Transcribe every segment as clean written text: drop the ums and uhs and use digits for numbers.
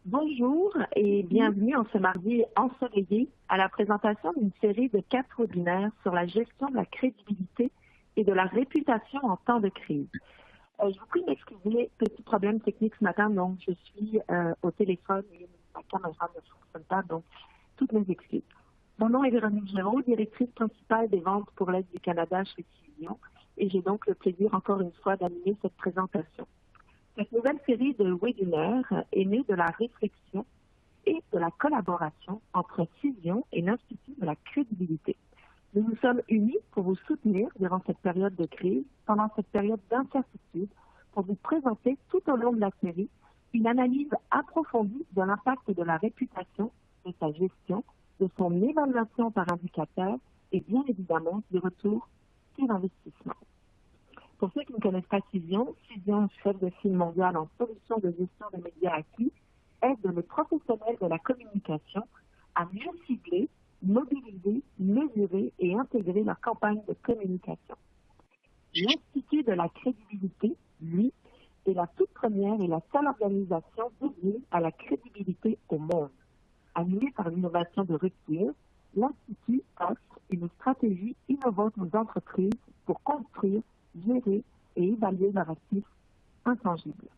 Bonjour et bienvenue en ce mardi ensoleillé à la présentation d'une série de 4 webinaires sur la gestion de la crédibilité et de la réputation en temps de crise. Je vous prie d'excuser, petit problème technique ce matin, donc je suis au téléphone et ma caméra ne fonctionne pas, donc toutes mes excuses. Mon nom est Véronique Géraud, directrice principale des ventes pour l'Est du Canada chez Civision, et j'ai donc le plaisir encore une fois d'animer cette présentation. Cette nouvelle série de webinaires est née de la réflexion et de la collaboration entre Civision et l'Institut de la crédibilité. Nous nous sommes unis pour vous soutenir durant cette période de crise, pendant cette période d'incertitude, pour vous présenter tout au long de la série une analyse approfondie de l'impact de la réputation, de sa gestion, de son évaluation par indicateur et bien évidemment du retour sur investissement. Pour ceux qui ne connaissent pas Civision, chef de file mondial en solutions de gestion des médias acquis, aide les professionnels de la communication à mieux cibler, mobiliser, mesurer et intégrer leur campagne de communication. L'Institut de la crédibilité, lui, est la toute première et la seule organisation dédiée à la crédibilité au monde. Animé par l'innovation de rupture, l'Institut offre une stratégie innovante aux entreprises pour construire, gérer et évaluer leurs actifs intangibles.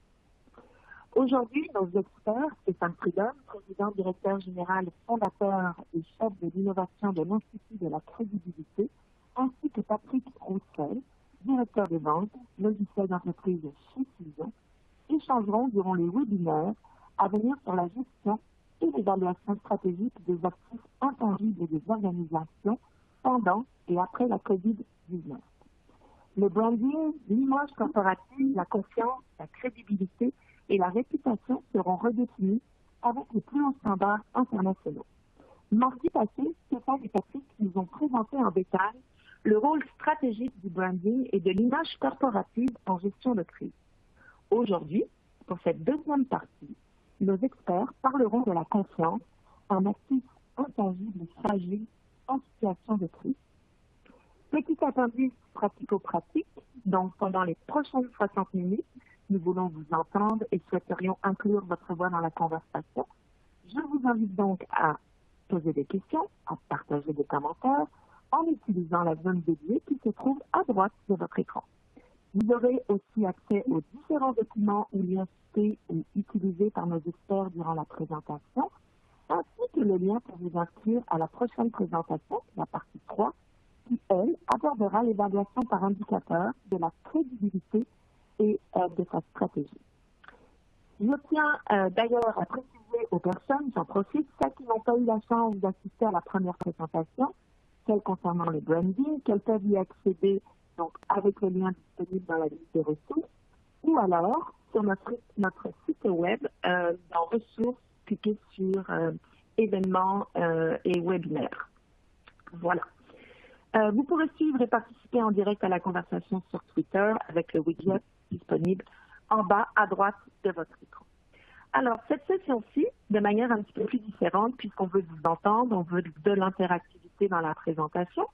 Aujourd'hui, nos experts, Stéphane Prudhomme, président, directeur général, fondateur et chef de l'innovation de l'Institut de la crédibilité, ainsi que Patrick Roussel, directeur des ventes, logiciel d'entreprise chez Civision, échangeront durant les webinaires à venir sur la gestion et l'évaluation stratégique des actifs intangibles des organisations pendant et après la COVID-19. Le branding, l'image corporative, la confiance, la crédibilité et la réputation seront redéfinis avec les plus hauts standards internationaux. Mardi passé, Stéphane et Patrick nous ont présenté en détail le rôle stratégique du branding et de l'image corporative en gestion de crise. Aujourd'hui, pour cette deuxième partie, nos experts parleront de la confiance, un actif intangible et fragile en situation de crise. Petit appendice pratico-pratique, donc pendant les prochaines 60 minutes, nous voulons vous entendre et souhaiterions inclure votre voix dans la conversation. Je vous invite donc à poser des questions, à partager des commentaires en utilisant la zone dédiée qui se trouve à droite de votre écran. Vous aurez aussi accès aux différents documents ou liens cités ou utilisés par nos experts durant la présentation, ainsi que le lien pour vous inscrire à la prochaine présentation, la partie 3, qui, elle, abordera l'évaluation par indicateur de la crédibilité et de sa stratégie. Je tiens d'ailleurs à préciser aux personnes, j'en profite, celles qui n'ont pas eu la chance d'assister à la première présentation, celle concernant le branding, qu'elles peuvent y accéder donc avec le lien disponible dans la liste des ressources, ou alors sur notre site web dans ressources, cliquez sur événements et webinaires. Voilà. Vous pourrez suivre et participer en direct à la conversation sur Twitter avec le widget disponible en bas à droite de votre écran. Alors, cette session-ci, de manière un petit peu plus différente, puisqu'on veut vous entendre, on veut de l'interactivité dans la présentation,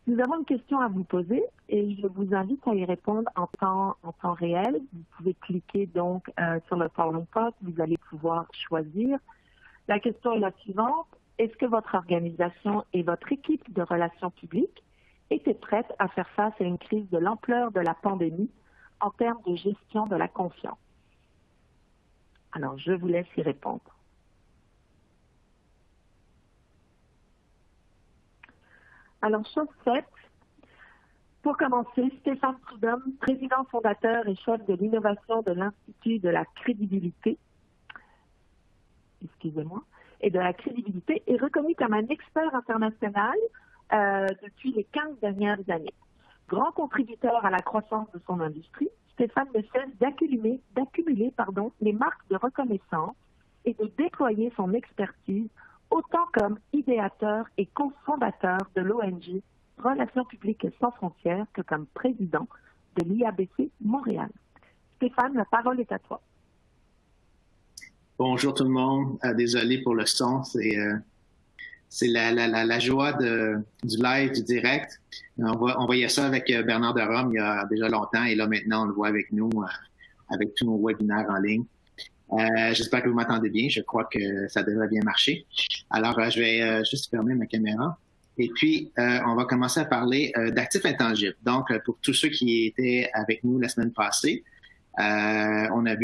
nous avons une question à vous poser et je vous invite à y répondre en temps réel. Vous pouvez cliquer donc sur le polling pot, vous allez pouvoir choisir. La question est la suivante. Est-ce que votre organisation et votre équipe de relations publiques étaient prêtes à faire face à une crise de l'ampleur de la pandémie en termes de gestion de la confiance? Alors, je vous laisse y répondre. Alors, chose faite, pour commencer, Stéphane Prudhomme, président fondateur et chef de l'innovation de l'Institut de la crédibilité, et de la crédibilité, est reconnu comme un expert international depuis les 15 dernières années. Grand contributeur à la croissance de son industrie, Stéphane ne cesse d'accumuler les marques de reconnaissance et de déployer son expertise autant comme idéateur et cofondateur de l'ONG Relations publiques sans frontières que comme président de l'IABC Montréal. Stéphane, la parole est à toi. Bonjour tout le monde. Désolé pour le son. C'est la joie du live, du direct. On voyait ça avec Bernard de Rome il y a déjà longtemps et là maintenant on le voit avec nous, avec tous nos webinaires en ligne. J'espère que vous m'entendez bien. Je crois que ça devrait bien marcher. Alors, je vais juste fermer ma caméra. Et puis, on va commencer à parler d'actifs intangibles. Donc, pour tous ceux qui étaient avec nous la semaine passée, on a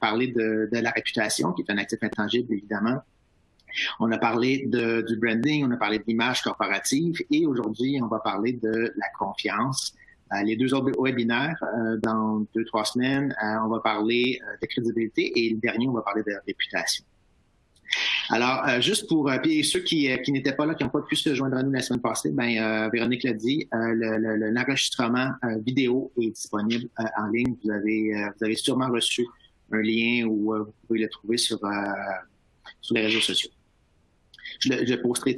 parlé de la réputation, qui est un actif intangible, évidemment. On a parlé du branding, on a parlé de l'image corporative et aujourd'hui, on va parler de la confiance. Les deux autres webinaires, dans 2-3 semaines, on va parler de crédibilité et le dernier, on va parler de réputation. Alors, juste pour puis ceux qui n'étaient pas là, qui n'ont pas pu se joindre à nous la semaine passée, Véronique l'a dit, l'enregistrement vidéo est disponible en ligne. Vous avez sûrement reçu un lien où vous pouvez le trouver sur les réseaux sociaux. Je posterai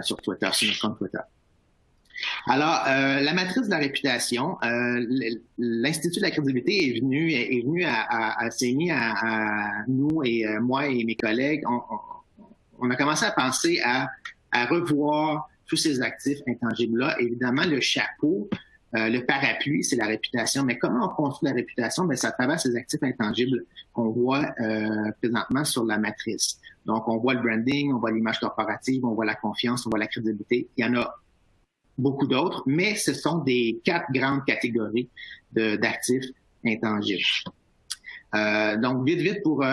sur Twitter, sur notre compte Twitter. Alors, la matrice de la réputation, l'Institut de la crédibilité est venu s'est mis à nous et moi et mes collègues, on a commencé à penser à revoir tous ces actifs intangibles-là. Évidemment, le chapeau, le parapluie, c'est la réputation. Mais comment on construit la réputation? C'est à travers ces actifs intangibles qu'on voit présentement sur la matrice. Donc, on voit le branding, on voit l'image corporative, on voit la confiance, on voit la crédibilité. Il y en a beaucoup d'autres, mais ce sont des 4 grandes catégories d'actifs intangibles. Donc, vite pour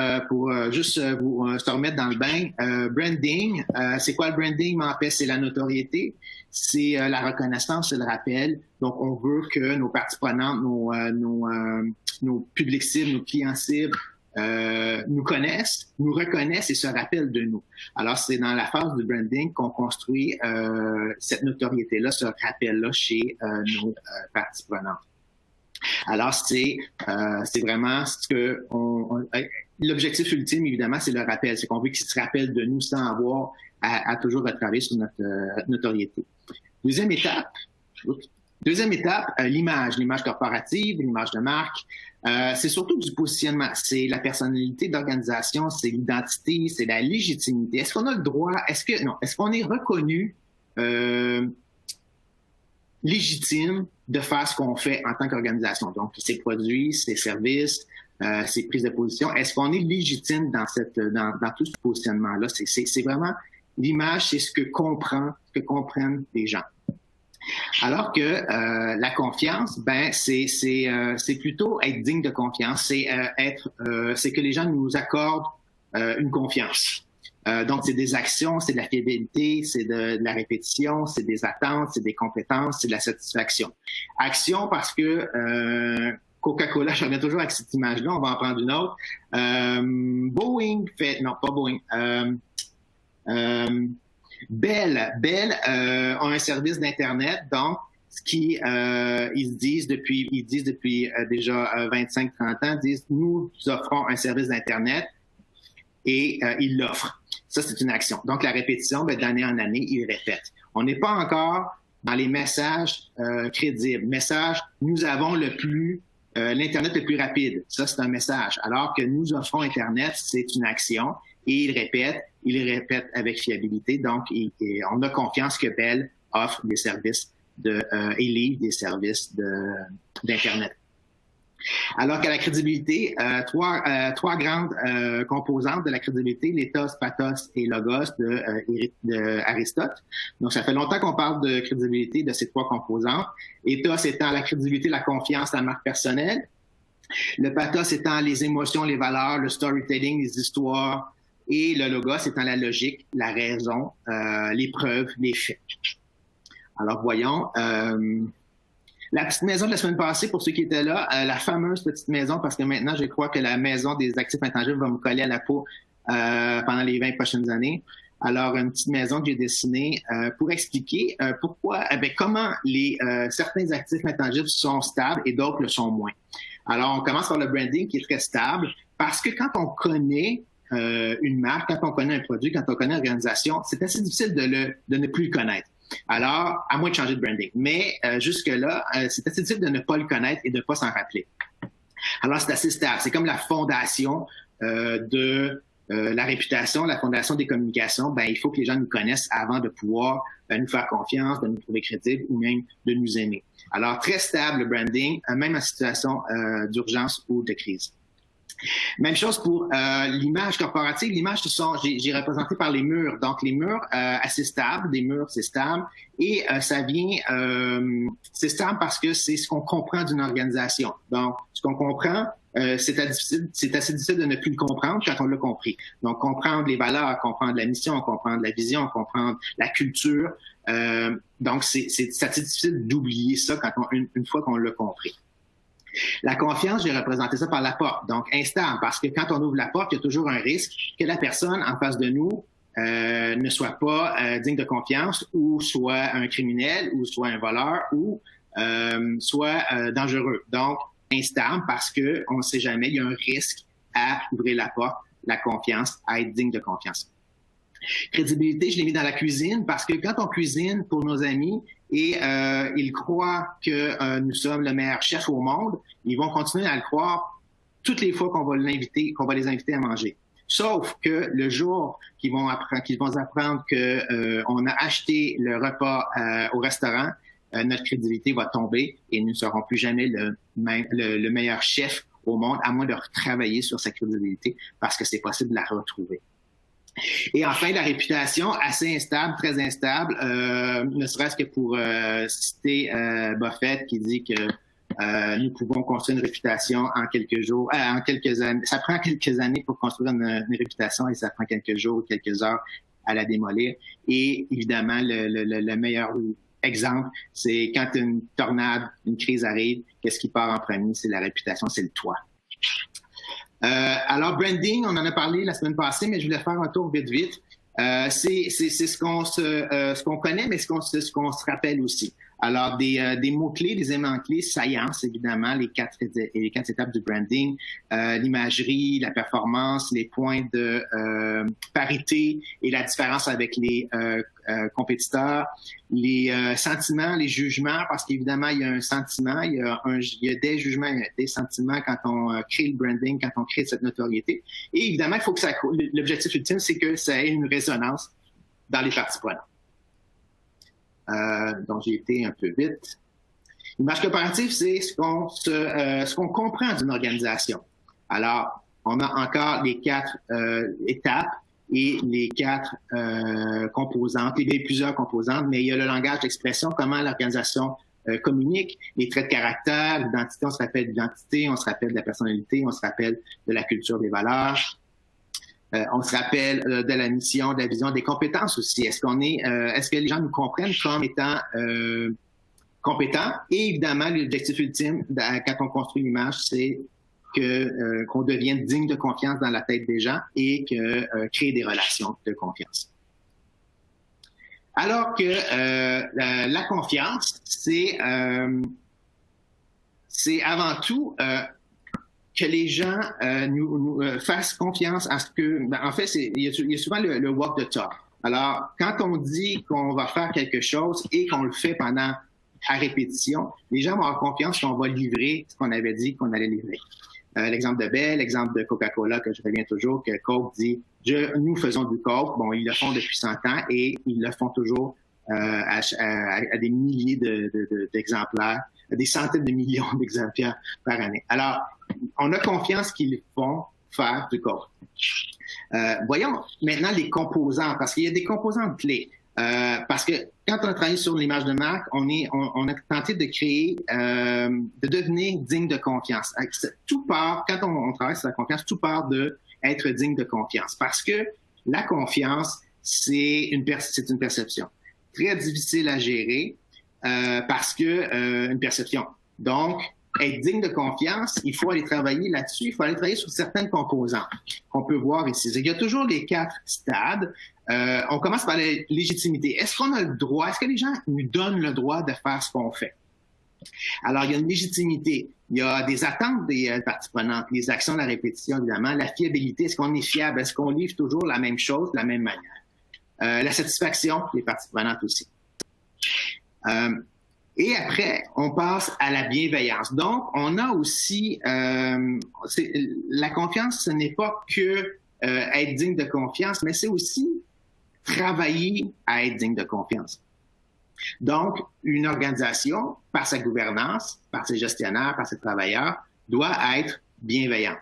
juste vous se remettre dans le bain. Branding, c'est quoi le branding? En fait, c'est la notoriété, c'est la reconnaissance, c'est le rappel. Donc, on veut que nos parties prenantes, nos publics cibles, nos clients cibles, nous connaissent, nous reconnaissent et se rappellent de nous. Alors, c'est dans la phase du branding qu'on construit cette notoriété-là, ce rappel-là chez nos parties prenantes. Alors, c'est vraiment ce que l'objectif ultime, évidemment, c'est le rappel. C'est qu'on veut qu'ils se rappellent de nous sans avoir à toujours retravailler sur notre notoriété. Deuxième étape, l'image corporative, l'image de marque. C'est surtout du positionnement. C'est la personnalité d'organisation, c'est l'identité, c'est la légitimité. Est-ce qu'on a le droit, est-ce qu'on est reconnu légitime de faire ce qu'on fait en tant qu'organisation? Donc, ses produits, ses services, ses prises de position. Est-ce qu'on est légitime dans tout ce positionnement-là? C'est vraiment l'image, c'est ce que comprennent les gens. Alors que la confiance, c'est plutôt être digne de confiance, c'est que les gens nous accordent une confiance. Donc, c'est des actions, c'est de la fidélité, c'est de la répétition, c'est des attentes, c'est des compétences, c'est de la satisfaction. Action parce que Coca-Cola, je reviens toujours avec cette image-là, on va en prendre une autre. Bell ont un service d'Internet, donc ils disent depuis déjà 25-30 ans, nous offrons un service d'Internet et ils l'offrent. Ça, c'est une action. Donc, la répétition, d'année en année, ils répètent. On n'est pas encore dans les messages crédibles. Message, nous avons l'Internet le plus rapide. Ça, c'est un message. Alors que nous offrons Internet, c'est une action. Et ils répètent avec fiabilité. Donc, on a confiance que Bell offre des services et livre des services d'Internet. Alors qu'à la crédibilité, trois grandes composantes de la crédibilité, l'éthos, pathos et logos de Aristote. Donc, ça fait longtemps qu'on parle de crédibilité de ces 3 composantes. Ethos étant la crédibilité, la confiance, la marque personnelle. Le pathos étant les émotions, les valeurs, le storytelling, les histoires. Et le logos étant la logique, la raison, les preuves, les faits. Alors, voyons. La petite maison de la semaine passée, pour ceux qui étaient là, la fameuse petite maison, parce que maintenant, je crois que la maison des actifs intangibles va me coller à la peau pendant les 20 prochaines années. Alors, une petite maison que j'ai dessinée pour expliquer comment certains actifs intangibles sont stables et d'autres le sont moins. Alors, on commence par le branding qui est très stable parce que quand on connaît une marque, quand on connaît un produit, quand on connaît une organisation, c'est assez difficile de ne plus le connaître. Alors, à moins de changer de branding. Mais jusque-là, c'est assez difficile de ne pas le connaître et de ne pas s'en rappeler. Alors, c'est assez stable. C'est comme la fondation de la réputation, la fondation des communications. Il faut que les gens nous connaissent avant de pouvoir nous faire confiance, de nous trouver crédibles ou même de nous aimer. Alors, très stable le branding, même en situation d'urgence ou de crise. Même chose pour l'image corporative. L'image, j'ai représenté par les murs. Donc, les murs assez stables, des murs, c'est stable. Et ça vient, c'est stable parce que c'est ce qu'on comprend d'une organisation. Donc, ce qu'on comprend, c'est assez difficile de ne plus le comprendre quand on l'a compris. Donc, comprendre les valeurs, comprendre la mission, comprendre la vision, comprendre la culture. Donc, c'est assez difficile d'oublier ça une fois qu'on l'a compris. La confiance, j'ai représenté ça par la porte, donc instable, parce que quand on ouvre la porte, il y a toujours un risque que la personne en face de nous ne soit pas digne de confiance, ou soit un criminel, ou soit un voleur, ou soit dangereux. Donc, instable parce que on ne sait jamais, il y a un risque à ouvrir la porte, la confiance, à être digne de confiance. Crédibilité, je l'ai mis dans la cuisine parce que quand on cuisine pour nos amis et ils croient que nous sommes le meilleur chef au monde, ils vont continuer à le croire toutes les fois qu'on va les inviter à manger. Sauf que le jour qu'ils vont apprendre que on a acheté le repas au restaurant, notre crédibilité va tomber et nous ne serons plus jamais le meilleur chef au monde, à moins de retravailler sur sa crédibilité parce que c'est possible de la retrouver. Et enfin, la réputation, assez instable, très instable, ne serait-ce que pour citer Buffett qui dit que nous pouvons construire une réputation en quelques jours, en quelques années. Ça prend quelques années pour construire une réputation et ça prend quelques jours ou quelques heures à la démolir. Et évidemment, le meilleur exemple, c'est quand une tornade, une crise arrive, qu'est-ce qui part en premier? C'est la réputation, c'est le toit. Alors, branding, on en a parlé la semaine passée, mais je voulais faire un tour vite. C'est ce qu'on connaît, mais ce qu'on se rappelle aussi. Alors, des mots-clés, des éléments clés, science, évidemment, les quatre étapes du branding, l'imagerie, la performance, les points de parité et la différence avec les compétiteurs, les sentiments, les jugements, parce qu'évidemment, il y a un sentiment, il y a des jugements, il y a des sentiments quand on crée le branding, quand on crée cette notoriété. Et évidemment, il faut que l'objectif ultime, c'est que ça ait une résonance dans les parties prenantes. Donc, j'ai été un peu vite. L'image corporative, c'est ce qu'on comprend d'une organisation. Alors, on a encore les quatre étapes et les quatre composantes, plusieurs composantes, mais il y a le langage d'expression, comment l'organisation communique, les traits de caractère, l'identité, on se rappelle de l'identité, on se rappelle de la personnalité, on se rappelle de la culture des valeurs. On se rappelle de la mission, de la vision, des compétences aussi. Est-ce que les gens nous comprennent comme étant compétents? Et évidemment, l'objectif ultime, quand on construit l'image, c'est qu'on devienne digne de confiance dans la tête des gens et créer des relations de confiance. Alors que la confiance, c'est avant tout que les gens nous fassent confiance à ce que... en fait, il y a souvent le walk the talk. Alors, quand on dit qu'on va faire quelque chose et qu'on le fait à répétition, les gens vont avoir confiance qu'on va livrer ce qu'on avait dit qu'on allait livrer. L'exemple de Bell, l'exemple de Coca-Cola que je reviens toujours, que Coke dit « nous faisons du Coke ». Bon, ils le font depuis 100 ans et ils le font toujours à des milliers d'exemplaires, des centaines de millions d'exemplaires par année. Alors, on a confiance qu'ils font faire du Coke. Voyons maintenant les composants, parce qu'il y a des composantes clés. Parce que quand on a travaillé sur l'image de marque, on a tenté de créer, de devenir digne de confiance. Tout part, quand on travaille sur la confiance, tout part de être digne de confiance. Parce que la confiance, c'est une perception. Très difficile à gérer, parce que une perception. Donc, être digne de confiance, il faut aller travailler là-dessus, il faut aller travailler sur certaines composantes qu'on peut voir ici. Il y a toujours les 4 stades. On commence par la légitimité. Est-ce qu'on a le droit, est-ce que les gens nous donnent le droit de faire ce qu'on fait? Alors, il y a une légitimité. Il y a des attentes des parties prenantes, les actions de la répétition, évidemment, la fiabilité. Est-ce qu'on est fiable? Est-ce qu'on livre toujours la même chose de la même manière? La satisfaction, les parties prenantes aussi. Et après, on passe à la bienveillance. Donc, on a aussi... la confiance, ce n'est pas que être digne de confiance, mais c'est aussi travailler à être digne de confiance. Donc, une organisation, par sa gouvernance, par ses gestionnaires, par ses travailleurs, doit être bienveillante.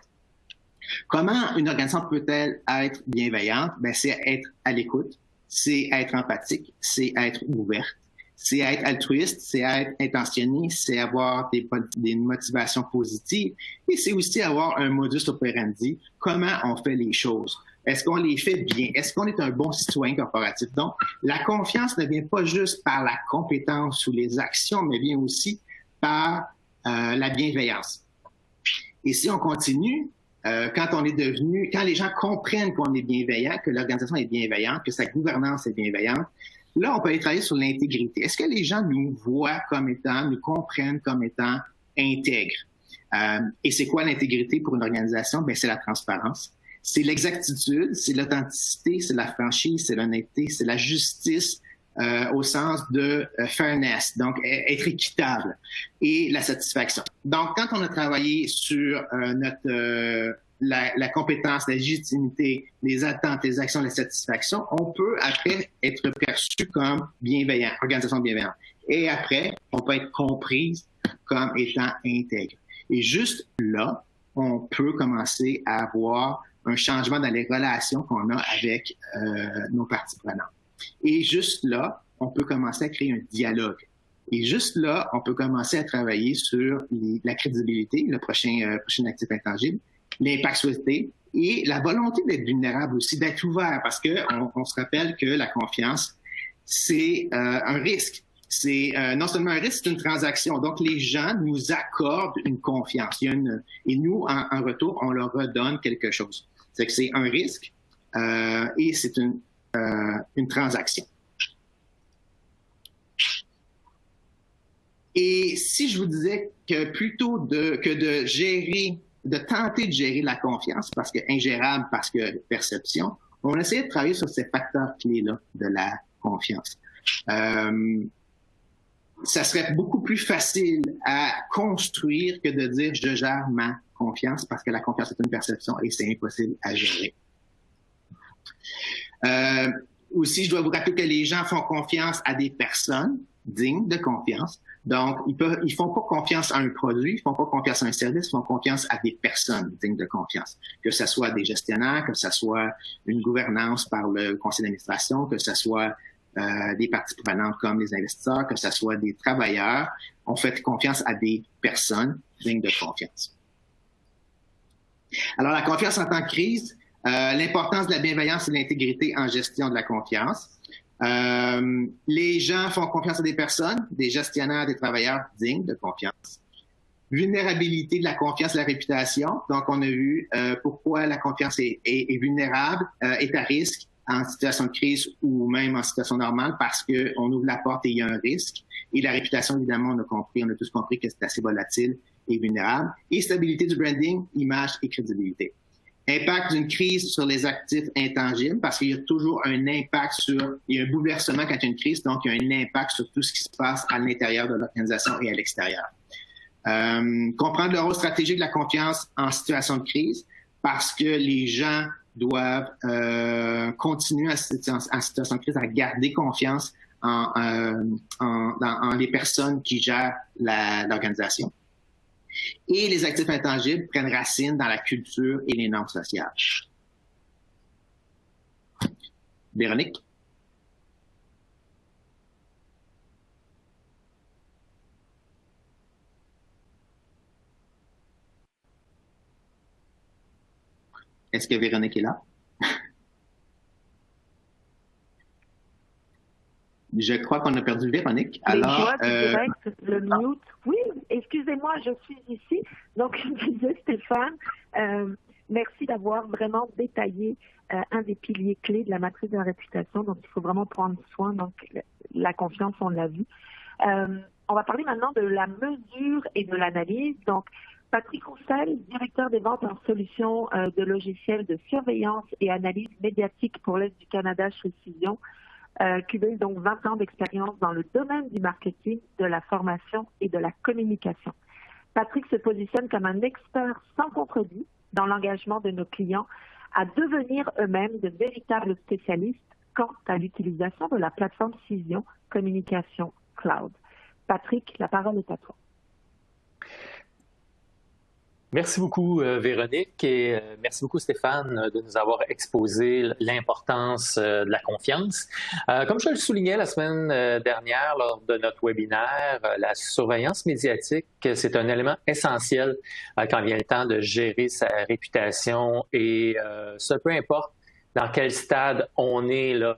Comment une organisation peut-elle être bienveillante? Ben, c'est être à l'écoute, c'est être empathique, c'est être ouverte, c'est être altruiste, c'est être intentionné, c'est avoir des motivations positives et c'est aussi avoir un modus operandi, comment on fait les choses. Est-ce qu'on les fait bien? Est-ce qu'on est un bon citoyen corporatif? Donc, la confiance ne vient pas juste par la compétence ou les actions, mais vient aussi par la bienveillance. Et si on continue, quand les gens comprennent qu'on est bienveillant, que l'organisation est bienveillante, que sa gouvernance est bienveillante, là, on peut aller travailler sur l'intégrité. Est-ce que les gens nous voient comme étant, nous comprennent comme étant intègres? Et c'est quoi l'intégrité pour une organisation? Ben, c'est la transparence. C'est l'exactitude, c'est l'authenticité, c'est la franchise, c'est l'honnêteté, c'est la justice au sens de fairness, donc être équitable, et la satisfaction. Donc, quand on a travaillé sur la compétence, la légitimité, les attentes, les actions, la satisfaction, on peut après être perçu comme bienveillant, organisation bienveillante. Et après, on peut être comprise comme étant intègre. Et juste là, on peut commencer à avoir un changement dans les relations qu'on a avec nos parties prenantes. Et juste là, on peut commencer à créer un dialogue. Et juste là, on peut commencer à travailler sur la crédibilité, le prochain actif intangible, l'impact souhaité et la volonté d'être vulnérable aussi, d'être ouvert, parce qu'on se rappelle que la confiance, c'est un risque. C'est non seulement un risque, c'est une transaction. Donc, les gens nous accordent une confiance. Et nous, en retour, on leur redonne quelque chose. C'est que c'est un risque et c'est une transaction. Et si je vous disais que plutôt de tenter de gérer la confiance, parce que ingérable, parce que perception, on essayait de travailler sur ces facteurs clés-là de la confiance. Ça serait beaucoup plus facile à construire que de dire je gère ma confiance, parce que la confiance est une perception et c'est impossible à gérer. Aussi, je dois vous rappeler que les gens font confiance à des personnes dignes de confiance. Donc, ils font pas confiance à un produit, ils font pas confiance à un service, ils font confiance à des personnes dignes de confiance. Que ce soit des gestionnaires, que ce soit une gouvernance par le conseil d'administration, que ce soit des parties prenantes comme les investisseurs, que ce soit des travailleurs. On fait confiance à des personnes dignes de confiance. Alors, la confiance en temps de crise, l'importance de la bienveillance et de l'intégrité en gestion de la confiance. Les gens font confiance à des personnes, des gestionnaires, des travailleurs dignes de confiance. Vulnérabilité de la confiance, de la réputation. Donc, on a vu pourquoi la confiance est vulnérable, est à risque en situation de crise ou même en situation normale parce qu'on ouvre la porte et il y a un risque. Et la réputation, évidemment, on a tous compris que c'est assez volatile et vulnérable. Et stabilité du branding, image et crédibilité. Impact d'une crise sur les actifs intangibles, parce qu'il y a toujours un impact il y a un bouleversement quand il y a une crise, donc il y a un impact sur tout ce qui se passe à l'intérieur de l'organisation et à l'extérieur. Comprendre le rôle stratégique de la confiance en situation de crise, parce que les gens doivent continuer en situation de crise à garder confiance en les personnes qui gèrent l'organisation. Et les actifs intangibles prennent racine dans la culture et les normes sociales. Véronique? Est-ce que Véronique est là? Je crois qu'on a perdu Véronique. Alors, le mute. Oui, excusez-moi, je suis ici. Donc, je disais, Stéphane, merci d'avoir vraiment détaillé un des piliers clés de la matrice de la réputation. Donc, il faut vraiment prendre soin. Donc, la confiance, on l'a vu. On va parler maintenant de la mesure et de l'analyse. Donc, Patrick Roussel, directeur des ventes en solutions de logiciels de surveillance et analyse médiatique pour l'Est du Canada chez Cision, cumule donc 20 ans d'expérience dans le domaine du marketing, de la formation et de la communication. Patrick se positionne comme un expert sans contredit dans l'engagement de nos clients à devenir eux-mêmes de véritables spécialistes quant à l'utilisation de la plateforme Cision Communication Cloud. Patrick, la parole est à toi. Merci beaucoup, Véronique, et merci beaucoup, Stéphane, de nous avoir exposé l'importance de la confiance. Comme je le soulignais la semaine dernière lors de notre webinaire, la surveillance médiatique, c'est un élément essentiel quand vient le temps de gérer sa réputation et ce peu importe dans quel stade on est, là,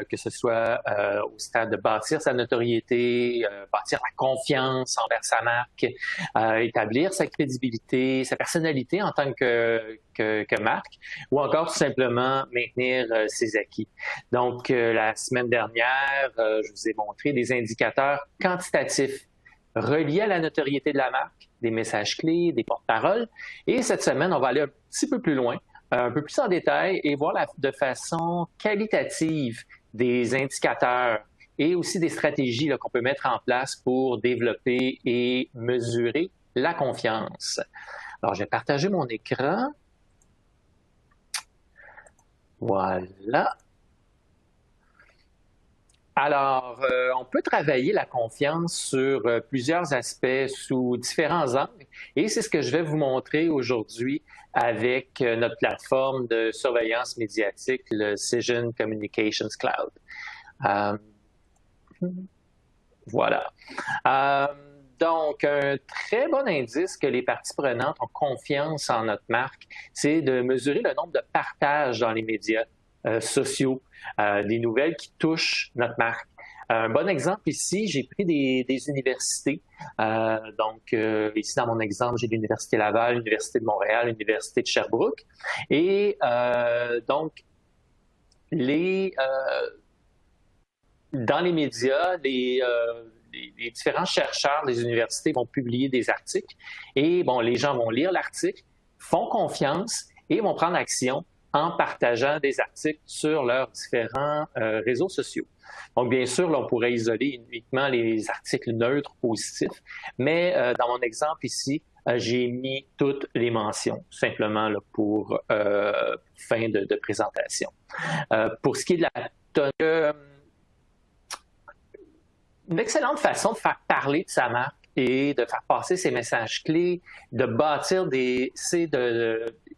que ce soit au stade de bâtir sa notoriété, bâtir la confiance envers sa marque, établir sa crédibilité, sa personnalité en tant que marque, ou encore tout simplement maintenir ses acquis. Donc, la semaine dernière, je vous ai montré des indicateurs quantitatifs reliés à la notoriété de la marque, des messages clés, des porte-paroles. Et cette semaine, on va aller un petit peu plus loin, un peu plus en détail et voir de façon qualitative des indicateurs et aussi des stratégies qu'on peut mettre en place pour développer et mesurer la confiance. Alors, je vais partager mon écran. Voilà. Alors, on peut travailler la confiance sur plusieurs aspects sous différents angles et c'est ce que je vais vous montrer aujourd'hui avec notre plateforme de surveillance médiatique, le Cision Communications Cloud. Voilà. Donc, un très bon indice que les parties prenantes ont confiance en notre marque, c'est de mesurer le nombre de partages dans les médias sociaux, des nouvelles qui touchent notre marque. Un bon exemple ici, j'ai pris des universités. Donc, ici, dans mon exemple, j'ai l'Université Laval, l'Université de Montréal, l'Université de Sherbrooke. Et donc, dans les médias, les différents chercheurs des universités vont publier des articles et bon, les gens vont lire l'article, font confiance et vont prendre action en partageant des articles sur leurs différents réseaux sociaux. Donc, bien sûr, là, on pourrait isoler uniquement les articles neutres positifs, mais dans mon exemple ici, j'ai mis toutes les mentions, simplement là, pour fin de présentation. Pour ce qui est de la tonne, une excellente façon de faire parler de sa marque et de faire passer ses messages clés, de bâtir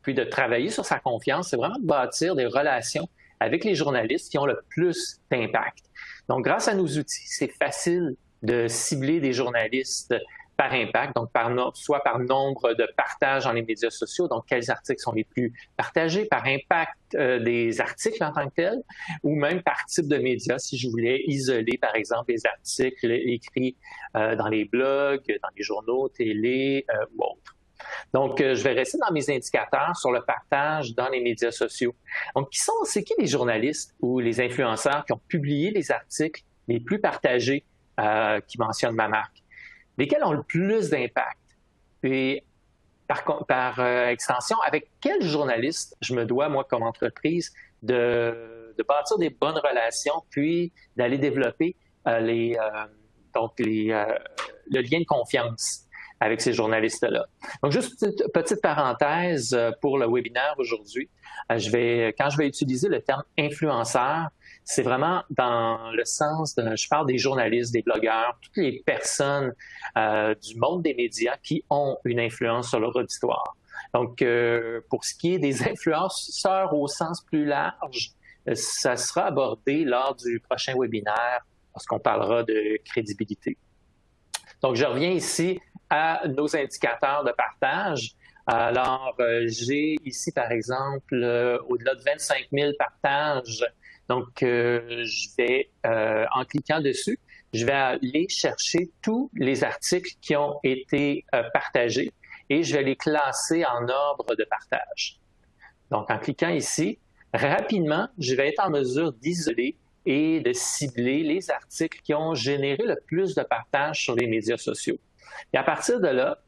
puis de travailler sur sa confiance, c'est vraiment de bâtir des relations avec les journalistes qui ont le plus d'impact. Donc, grâce à nos outils, c'est facile de cibler des journalistes par impact, donc soit par nombre de partages dans les médias sociaux, donc quels articles sont les plus partagés, par impact des articles en tant que tels, ou même par type de médias, si je voulais isoler, par exemple, les articles écrits dans les blogs, dans les journaux, télé ou autres. Donc, je vais rester dans mes indicateurs sur le partage dans les médias sociaux. Donc, c'est qui les journalistes ou les influenceurs qui ont publié les articles les plus partagés qui mentionnent ma marque? Lesquels ont le plus d'impact? Et par extension, avec quel journaliste je me dois, moi, comme entreprise, de bâtir des bonnes relations, puis d'aller développer le lien de confiance avec ces journalistes-là. Donc, juste une petite parenthèse pour le webinaire aujourd'hui. Quand je vais utiliser le terme influenceur, c'est vraiment dans le sens je parle des journalistes, des blogueurs, toutes les personnes du monde des médias qui ont une influence sur leur auditoire. Donc, pour ce qui est des influenceurs au sens plus large, ça sera abordé lors du prochain webinaire lorsqu'on parlera de crédibilité. Donc, je reviens ici à nos indicateurs de partage. Alors, j'ai ici, par exemple, au-delà de 25 000 partages. Donc, je vais, en cliquant dessus, je vais aller chercher tous les articles qui ont été partagés et je vais les classer en ordre de partage. Donc, en cliquant ici, rapidement, je vais être en mesure d'isoler et de cibler les articles qui ont généré le plus de partages sur les médias sociaux. Et à partir de là,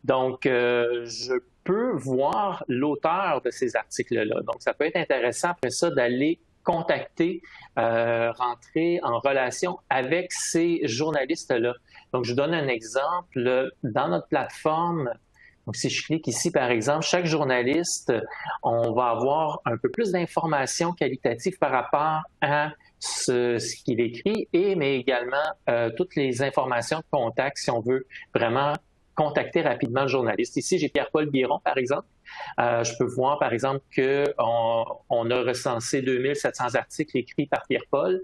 donc, je peux voir l'auteur de ces articles-là. Donc, ça peut être intéressant après ça d'aller contacter, rentrer en relation avec ces journalistes-là. Donc, je vous donne un exemple. Dans notre plateforme, donc si je clique ici, par exemple, chaque journaliste, on va avoir un peu plus d'informations qualitatives par rapport à ce qu'il écrit, mais également toutes les informations de contact si on veut vraiment contacter rapidement le journaliste. Ici, j'ai Pierre-Paul Biron, par exemple. Je peux voir, par exemple, qu'on a recensé 2700 articles écrits par Pierre-Paul.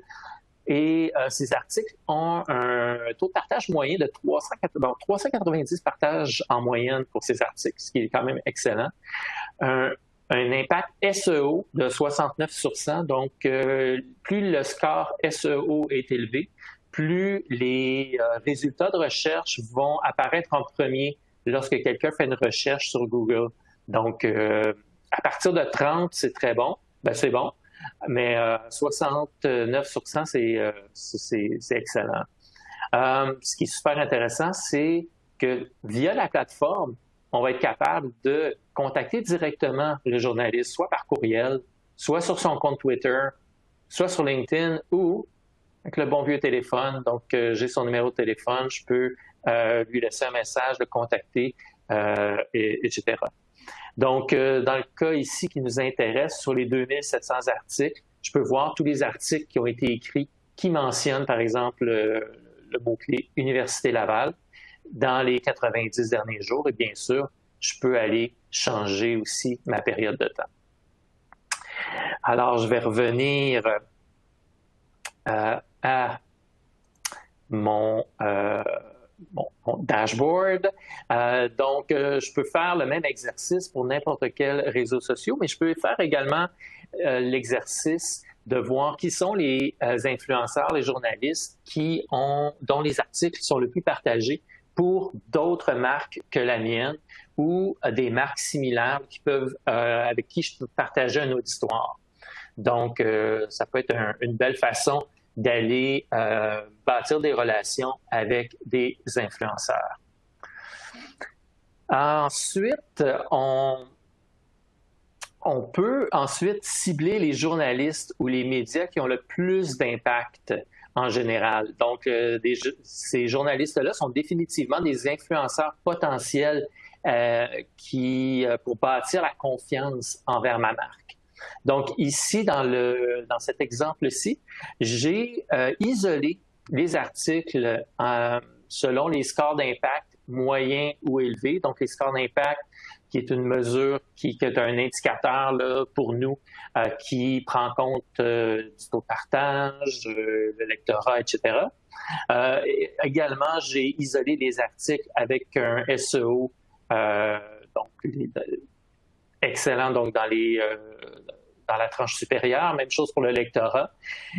Et ces articles ont un taux de partage moyen de 390 partages en moyenne pour ces articles, ce qui est quand même excellent. Un impact SEO de 69 sur 100. Donc, plus le score SEO est élevé, plus les résultats de recherche vont apparaître en premier lorsque quelqu'un fait une recherche sur Google. Donc, à partir de 30, c'est très bon. Ben, c'est bon. Mais 69 sur 100, c'est excellent. Ce qui est super intéressant, c'est que via la plateforme, on va être capable de contacter directement le journaliste, soit par courriel, soit sur son compte Twitter, soit sur LinkedIn ou avec le bon vieux téléphone. Donc, j'ai son numéro de téléphone, je peux lui laisser un message, le contacter, etc. Donc, dans le cas ici qui nous intéresse, sur les 2700 articles, je peux voir tous les articles qui ont été écrits qui mentionnent, par exemple, le mot-clé Université Laval dans les 90 derniers jours. Et bien sûr, je peux aller changer aussi ma période de temps. Alors, je vais revenir à mon dashboard. Donc, je peux faire le même exercice pour n'importe quel réseau social, mais je peux faire également l'exercice de voir qui sont les influenceurs, les journalistes dont les articles sont le plus partagés pour d'autres marques que la mienne ou des marques similaires avec qui je peux partager un auditoire. Donc, ça peut être une belle façon d'aller bâtir des relations avec des influenceurs. Ensuite, on peut ensuite cibler les journalistes ou les médias qui ont le plus d'impact en général. Donc, ces journalistes-là sont définitivement des influenceurs potentiels pour bâtir la confiance envers ma marque. Donc, ici, dans cet exemple-ci, j'ai isolé les articles selon les scores d'impact moyens ou élevés. Donc, les scores d'impact, qui est une mesure qui est un indicateur là, pour nous qui prend compte du taux de partage, le lectorat, etc. Également, j'ai isolé des articles avec un SEO excellent donc dans la tranche supérieure. Même chose pour le lectorat.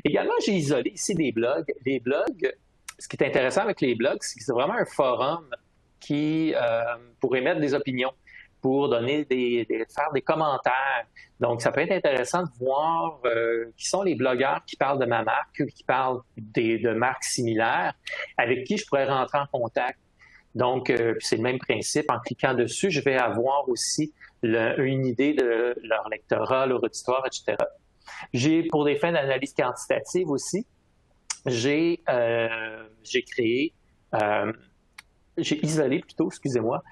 Également, j'ai isolé ici des blogs. Les blogs, ce qui est intéressant avec les blogs, c'est que c'est vraiment un forum pour émettre des opinions, pour faire des commentaires. Donc, ça peut être intéressant de voir qui sont les blogueurs qui parlent de ma marque, qui parlent de marques similaires, avec qui je pourrais rentrer en contact. Donc, c'est le même principe. En cliquant dessus, je vais avoir aussi une idée de leur lectorat, leur auditoire, etc. Pour des fins d'analyse quantitative aussi, j'ai isolé plutôt, excusez-moi,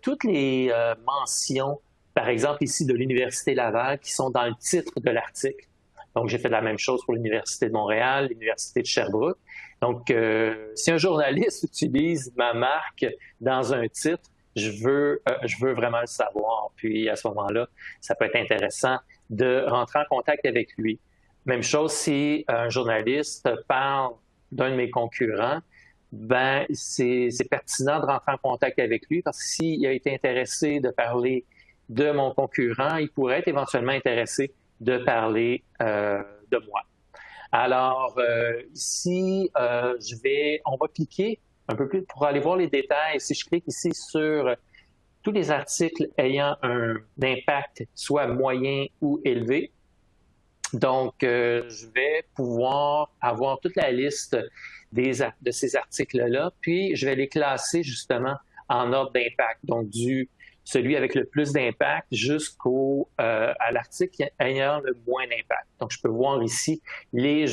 toutes les mentions, par exemple ici de l'Université Laval, qui sont dans le titre de l'article. Donc, j'ai fait la même chose pour l'Université de Montréal, l'Université de Sherbrooke. Donc, si un journaliste utilise ma marque dans un titre, je veux vraiment le savoir. Puis, à ce moment-là, ça peut être intéressant de rentrer en contact avec lui. Même chose si un journaliste parle d'un de mes concurrents, ben c'est pertinent de rentrer en contact avec lui parce que s'il a été intéressé de parler de mon concurrent, il pourrait être éventuellement intéressé de parler de moi. Alors, ici, on va cliquer un peu plus pour aller voir les détails. Si je clique ici sur tous les articles ayant un impact soit moyen ou élevé, donc je vais pouvoir avoir toute la liste de ces articles-là, puis je vais les classer justement en ordre d'impact, donc celui avec le plus d'impact à l'article ayant le moins d'impact. Donc, je peux voir ici les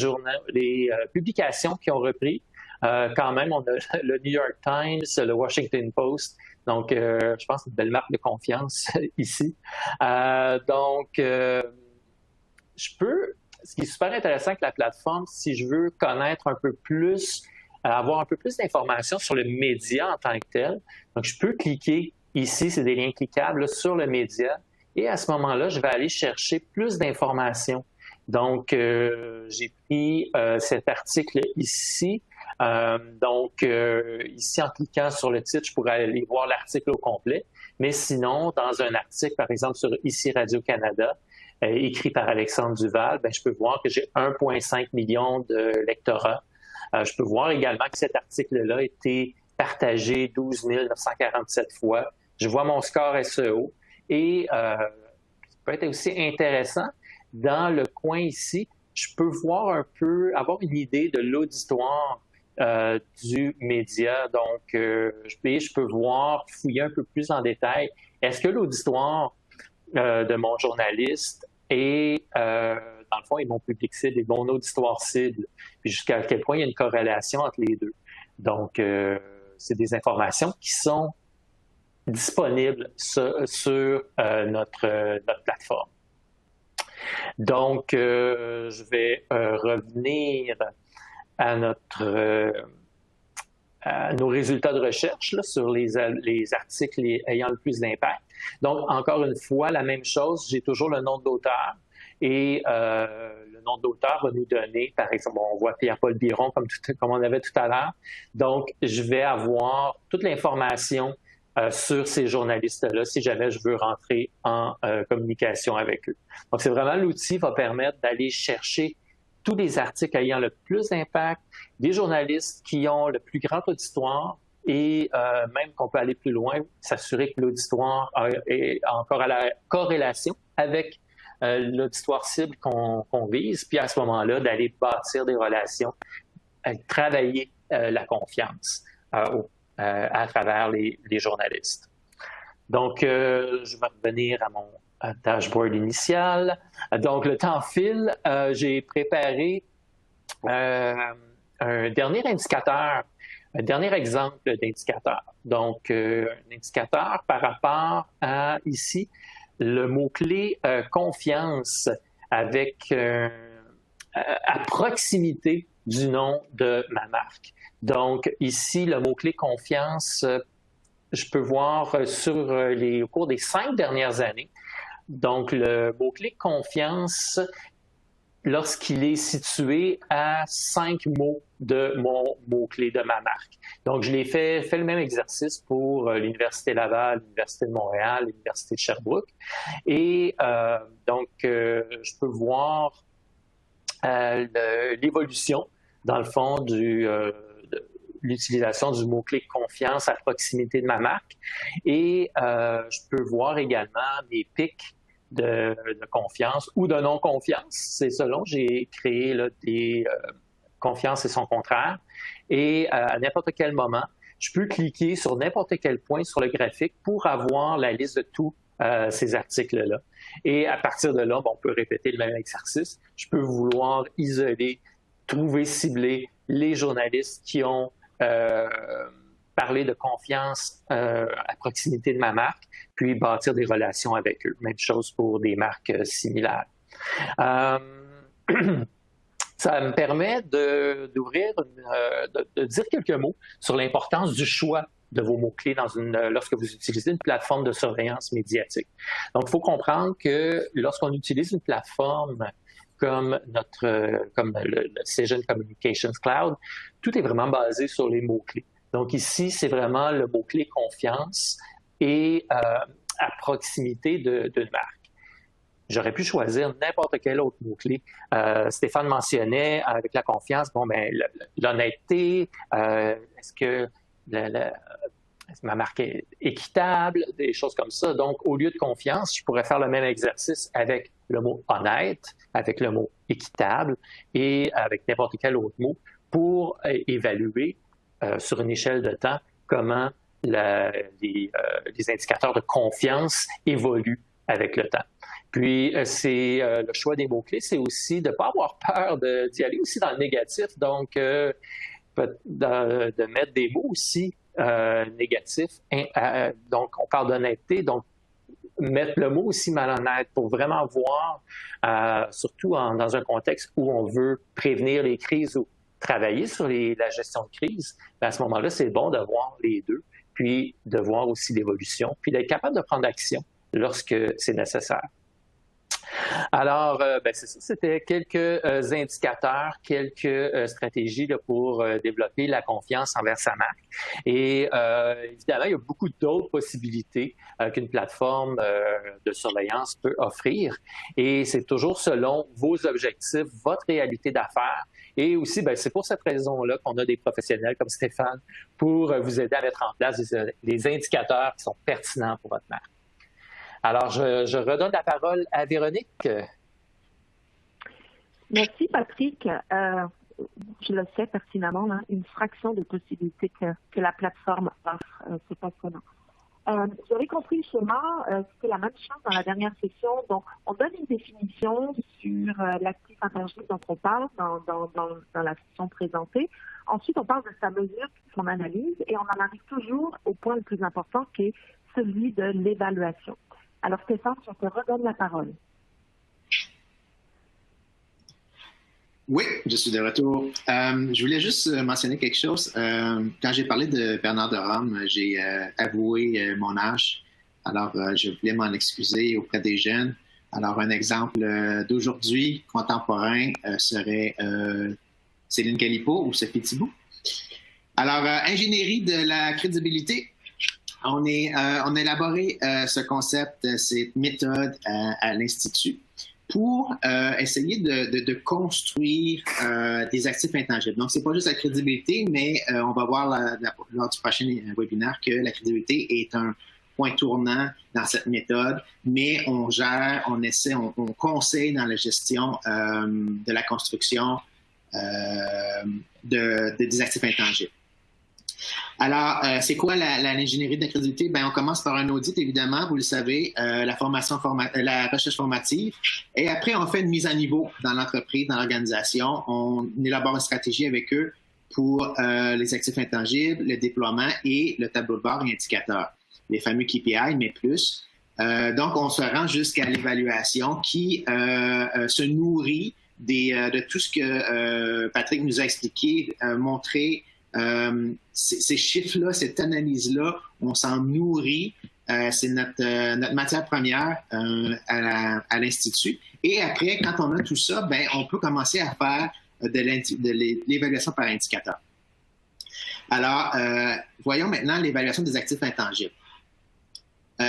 publications qui ont repris. Quand même, on a le New York Times, le Washington Post. Donc, je pense que c'est une belle marque de confiance ici. Ce qui est super intéressant avec la plateforme, si je veux connaître un peu plus avoir un peu plus d'informations sur le média en tant que tel. Donc, je peux cliquer ici, c'est des liens cliquables là, sur le média. Et à ce moment-là, je vais aller chercher plus d'informations. Donc, j'ai pris cet article ici. Ici, en cliquant sur le titre, je pourrais aller voir l'article au complet. Mais sinon, dans un article, par exemple, sur ici Radio-Canada, écrit par Alexandre Duval, je peux voir que j'ai 1,5 million de lectorats. Je peux voir également que cet article-là a été partagé 12 947 fois. Je vois mon score SEO et ça peut être aussi intéressant. Dans le coin ici, je peux voir un peu, avoir une idée de l'auditoire du média. Donc, je peux voir, fouiller un peu plus en détail. Est-ce que l'auditoire de mon journaliste est, dans le fond, est mon public cible, est mon auditoire cible? Puis jusqu'à quel point il y a une corrélation entre les deux. Donc, c'est des informations qui sont disponibles sur notre plateforme. Donc, je vais revenir à nos résultats de recherche là, sur les articles ayant le plus d'impact. Donc, encore une fois, la même chose, j'ai toujours le nom de l'auteur et le nom de l'auteur va nous donner, par exemple, on voit Pierre-Paul Biron comme on avait tout à l'heure. Donc, je vais avoir toute l'information sur ces journalistes-là si jamais je veux rentrer en communication avec eux. Donc, c'est vraiment l'outil va permettre d'aller chercher tous les articles ayant le plus d'impact, des journalistes qui ont le plus grand auditoire et même qu'on peut aller plus loin, s'assurer que l'auditoire est encore à la corrélation avec l'auditoire cible qu'on vise, puis à ce moment-là, d'aller bâtir des relations, travailler la confiance à travers les journalistes. Donc, je vais revenir à mon dashboard initial. Donc, le temps file. J'ai préparé un dernier indicateur, un dernier exemple d'indicateur. Donc, un indicateur par rapport à, ici, le mot-clé confiance avec à proximité du nom de ma marque. Donc, ici, le mot-clé confiance, je peux voir au cours des 5 dernières années. Donc, le mot-clé confiance, lorsqu'il est situé à 5 mots de mon mot-clé de ma marque. Donc, je l'ai fait le même exercice pour l'Université Laval, l'Université de Montréal, l'Université de Sherbrooke. Et je peux voir l'évolution, dans le fond, de l'utilisation du mot-clé confiance à proximité de ma marque. Et je peux voir également mes pics de confiance ou de non-confiance. C'est selon, j'ai créé là, des confiance et son contraire. Et à n'importe quel moment, je peux cliquer sur n'importe quel point sur le graphique pour avoir la liste de tous ces articles-là. Et à partir de là, on peut répéter le même exercice. Je peux vouloir isoler, trouver, cibler les journalistes qui ont parlé de confiance à proximité de ma marque, puis bâtir des relations avec eux. Même chose pour des marques similaires. Ça me permet de dire quelques mots sur l'importance du choix de vos mots-clés lorsque vous utilisez une plateforme de surveillance médiatique. Donc, il faut comprendre que lorsqu'on utilise une plateforme comme le Cision Communications Cloud, tout est vraiment basé sur les mots-clés. Donc ici, c'est vraiment le mot-clé confiance et à proximité d'une marque. J'aurais pu choisir n'importe quel autre mot-clé. Stéphane mentionnait avec la confiance, l'honnêteté, est-ce que ma marque est équitable, des choses comme ça. Donc, au lieu de confiance, je pourrais faire le même exercice avec le mot honnête, avec le mot équitable et avec n'importe quel autre mot pour évaluer sur une échelle de temps comment les indicateurs de confiance évoluent avec le temps. Puis, le choix des mots-clés, c'est aussi de ne pas avoir peur d'y aller aussi dans le négatif. Donc, de mettre des mots aussi négatifs. Donc, on parle d'honnêteté. Donc, mettre le mot aussi malhonnête pour vraiment voir, surtout dans un contexte où on veut prévenir les crises ou travailler sur la gestion de crise, à ce moment-là, c'est bon de voir les deux, puis de voir aussi l'évolution, puis d'être capable de prendre action lorsque c'est nécessaire. Alors, c'est ça, c'était quelques indicateurs, quelques stratégies là, pour développer la confiance envers sa marque. Et évidemment, il y a beaucoup d'autres possibilités qu'une plateforme de surveillance peut offrir. Et c'est toujours selon vos objectifs, votre réalité d'affaires. Et aussi, c'est pour cette raison-là qu'on a des professionnels comme Stéphane pour vous aider à mettre en place des indicateurs qui sont pertinents pour votre marque. Alors, je redonne la parole à Véronique. Merci, Patrick. Je le sais pertinemment, là, une fraction des possibilités que la plateforme offre. C'est passionnant. Vous avez compris le schéma, c'était la même chose dans la dernière session. Donc, on donne une définition sur l'actif intangible dont on parle dans la session présentée. Ensuite, on parle de sa mesure, son analyse, et on en arrive toujours au point le plus important qui est celui de l'évaluation. Alors, Stéphane, je te redonne la parole. Oui, je suis de retour. Je voulais juste mentionner quelque chose. Quand j'ai parlé de Bernard de Rome, j'ai avoué mon âge. Alors, je voulais m'en excuser auprès des jeunes. Alors, un exemple d'aujourd'hui contemporain serait Céline Calipo ou Sophie Thibault. Alors, ingénierie de la crédibilité. On a élaboré ce concept, cette méthode à l'Institut pour essayer de construire des actifs intangibles. Donc, c'est pas juste la crédibilité, mais on va voir lors du prochain webinaire que la crédibilité est un point tournant dans cette méthode, mais on gère, on essaie, on conseille dans la gestion de la construction des actifs intangibles. Alors, c'est quoi l'ingénierie de la crédibilité? On commence par un audit, évidemment, vous le savez, la recherche formative. Et après, on fait une mise à niveau dans l'entreprise, dans l'organisation. On élabore une stratégie avec eux pour les actifs intangibles, le déploiement et le tableau de bord et indicateur. Les fameux KPI, mais plus. Donc, on se rend jusqu'à l'évaluation qui se nourrit de tout ce que Patrick nous a expliqué, montré. Ces chiffres-là, cette analyse-là, on s'en nourrit. C'est notre matière première à l'Institut. Et après, quand on a tout ça, on peut commencer à faire de l'évaluation par indicateur. Alors, voyons maintenant l'évaluation des actifs intangibles.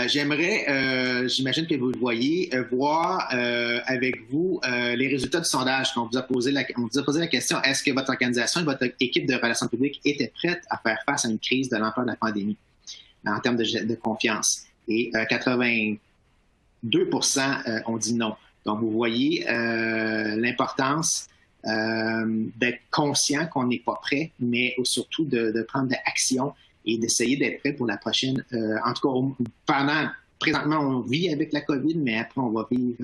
J'aimerais, j'imagine que vous le voyez, voir avec vous les résultats du sondage. On vous a posé la question, est-ce que votre organisation et votre équipe de relations publiques étaient prêtes à faire face à une crise de l'ampleur de la pandémie en termes de confiance? Et 82% ont dit non. Donc, vous voyez l'importance d'être conscient qu'on n'est pas prêt, mais surtout de prendre de l'action et d'essayer d'être prêt pour la prochaine. En tout cas, présentement, on vit avec la COVID, mais après, on va vivre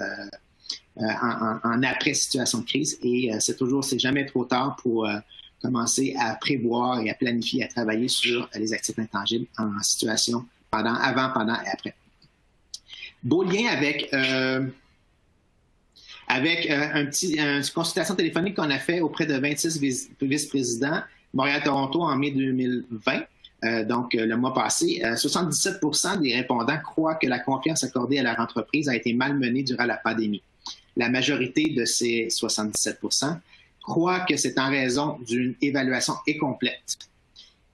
en après-situation de crise. Et c'est jamais trop tard pour commencer à prévoir et à planifier, à travailler sur les actifs intangibles en situation avant, pendant et après. Beau lien avec une consultation téléphonique qu'on a fait auprès de 26 vice-présidents Montréal-Toronto en mai 2020. Donc, le mois passé, 77% des répondants croient que la confiance accordée à leur entreprise a été malmenée durant la pandémie. La majorité de ces 77% croient que c'est en raison d'une évaluation incomplète.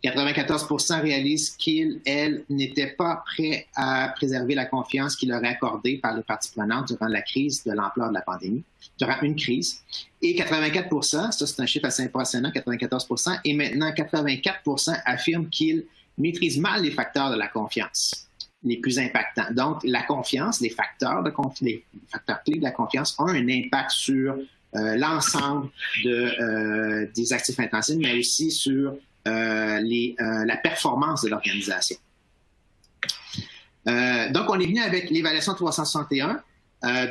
94% réalisent qu'ils, elles, n'étaient pas prêts à préserver la confiance qui leur est accordée par les parties prenantes durant la crise de l'ampleur de la pandémie, durant une crise. Et 84%, ça c'est un chiffre assez impressionnant, 94%, et maintenant 84% affirment qu'ils maîtrisent mal les facteurs de la confiance les plus impactants. Donc, la confiance, les facteurs clés de la confiance ont un impact sur l'ensemble des actifs intensifs, mais aussi sur la performance de l'organisation. Donc, on est venu avec l'évaluation 361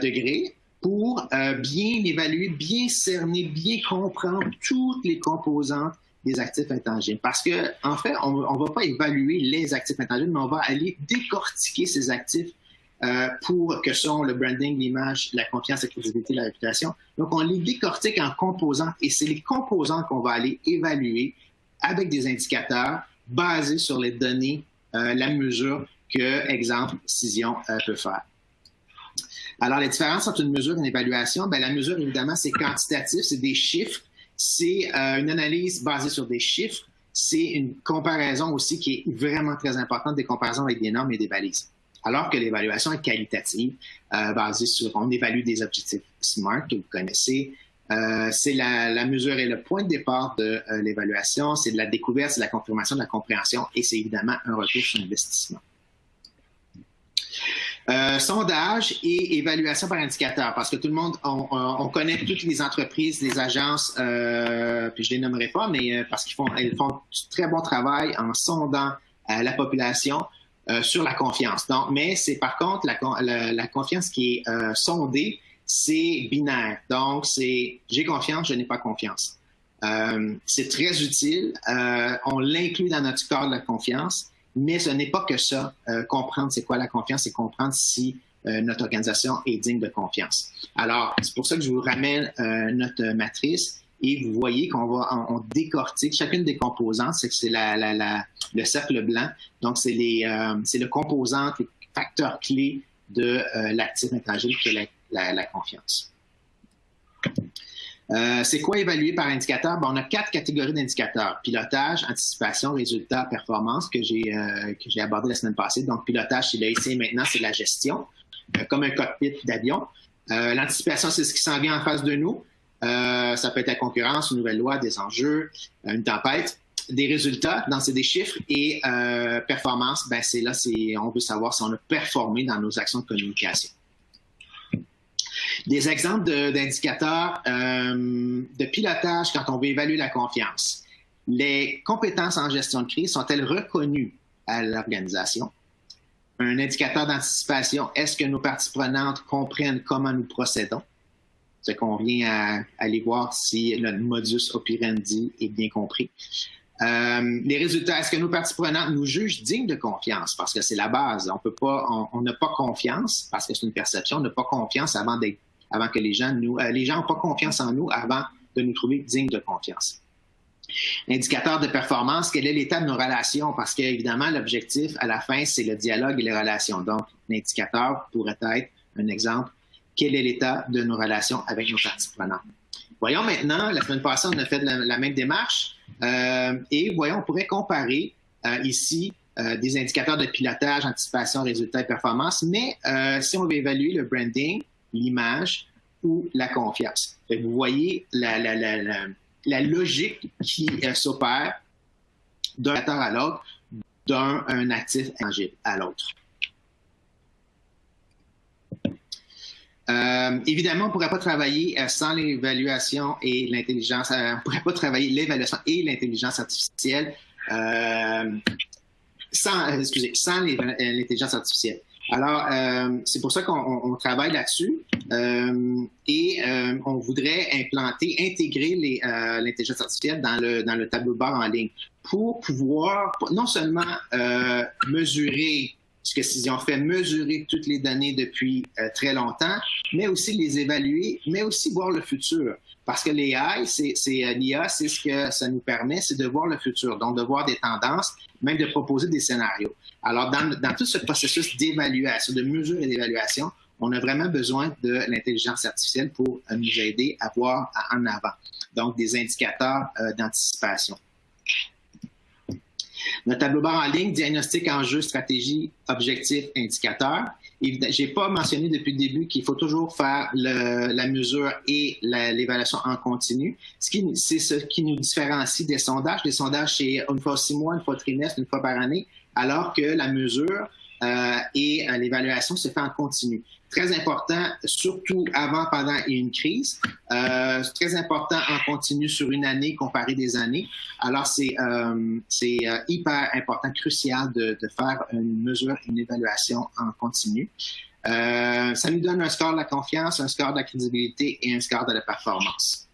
degrés pour bien évaluer, bien cerner, bien comprendre toutes les composantes des actifs intangibles. Parce que, en fait, on ne va pas évaluer les actifs intangibles, mais on va aller décortiquer ces actifs pour que sont le branding, l'image, la confiance, la crédibilité, la réputation. Donc, on les décortique en composantes et c'est les composantes qu'on va aller évaluer avec des indicateurs basés sur les données, la mesure que, exemple, Cision peut faire. Alors, la différence entre une mesure et une évaluation, bien, la mesure, évidemment, c'est quantitatif, c'est des chiffres, c'est une analyse basée sur des chiffres, c'est une comparaison aussi qui est vraiment très importante, des comparaisons avec des normes et des balises. Alors que l'évaluation est qualitative, basée sur, on évalue des objectifs SMART que vous connaissez. C'est la mesure et le point de départ de l'évaluation, c'est de la découverte, c'est de la confirmation, de la compréhension et c'est évidemment un retour sur investissement. Sondage et évaluation par indicateur, parce que tout le monde, on connaît toutes les entreprises, les agences, puis je les nommerai pas, mais parce elles font du très bon travail en sondant la population sur la confiance. Donc, mais c'est par contre la confiance qui est sondée, c'est binaire. Donc, c'est j'ai confiance, je n'ai pas confiance. C'est très utile. On l'inclut dans notre score de la confiance. Mais ce n'est pas que ça, comprendre c'est quoi la confiance, c'est comprendre si notre organisation est digne de confiance. Alors, c'est pour ça que je vous ramène notre matrice et vous voyez on décortique chacune des composantes, c'est le cercle blanc. Donc, c'est le composant, les facteurs clés de l'actif intangible qui est la confiance. C'est quoi évaluer par indicateur? Bon, on a 4 catégories d'indicateurs. Pilotage, anticipation, résultat, performance que j'ai abordé la semaine passée. Donc, pilotage, c'est là ici et maintenant, c'est la gestion, comme un cockpit d'avion. L'anticipation, c'est ce qui s'en vient en face de nous. Ça peut être la concurrence, une nouvelle loi, des enjeux, une tempête. Des résultats, donc c'est des chiffres. Et performance, ben c'est là, on veut savoir si on a performé dans nos actions de communication. Des exemples d'indicateurs de pilotage quand on veut évaluer la confiance. Les compétences en gestion de crise sont-elles reconnues à l'organisation? Un indicateur d'anticipation, est-ce que nos parties prenantes comprennent comment nous procédons? C'est qu'on vient à aller voir si le modus operandi est bien compris. Les résultats, est-ce que nos parties prenantes nous jugent dignes de confiance? Parce que c'est la base. On n'a pas confiance, parce que c'est une perception, on n'a pas confiance avant que les gens n'ont pas confiance en nous avant de nous trouver dignes de confiance. Indicateur de performance, quel est l'état de nos relations? Parce qu'évidemment, l'objectif à la fin, c'est le dialogue et les relations. Donc, l'indicateur pourrait être un exemple. Quel est l'état de nos relations avec nos parties prenantes? Voyons maintenant, la semaine passée, on a fait la même démarche et voyons, on pourrait comparer ici des indicateurs de pilotage, anticipation, résultats et performance, mais si on veut évaluer le branding, l'image ou la confiance. Vous voyez la logique qui s'opère d'un acteur à l'autre, d'un actif intangible à l'autre. Évidemment, on ne pourrait pas travailler sans l'évaluation et l'intelligence. On ne pourrait pas travailler l'évaluation et l'intelligence artificielle sans l'intelligence artificielle. Alors, c'est pour ça qu'on travaille là-dessus et on voudrait intégrer l'intelligence artificielle dans le tableau de bord en ligne pour pouvoir non seulement mesurer ce que Cision fait, mesurer toutes les données depuis très longtemps, mais aussi les évaluer, mais aussi voir le futur. Parce que l'IA, c'est ce que ça nous permet, c'est de voir le futur, donc de voir des tendances, même de proposer des scénarios. Alors, dans tout ce processus d'évaluation, de mesure et d'évaluation, on a vraiment besoin de l'intelligence artificielle pour nous aider à voir en avant. Donc, des indicateurs d'anticipation. Notre tableau bord en ligne, diagnostic, enjeu, stratégie, objectif, indicateur. Je n'ai pas mentionné depuis le début qu'il faut toujours faire la mesure et l'évaluation en continu. C'est ce qui nous différencie des sondages. Les sondages, c'est une fois 6 mois, une fois trimestre, une fois par année, alors que la mesure et l'évaluation se fait en continu. Très important, surtout avant, pendant et une crise. Très important en continu sur une année comparé des années. Alors, c'est hyper important, crucial de faire une mesure, une évaluation en continu. Ça nous donne un score de la confiance, un score de la crédibilité et un score de la performance.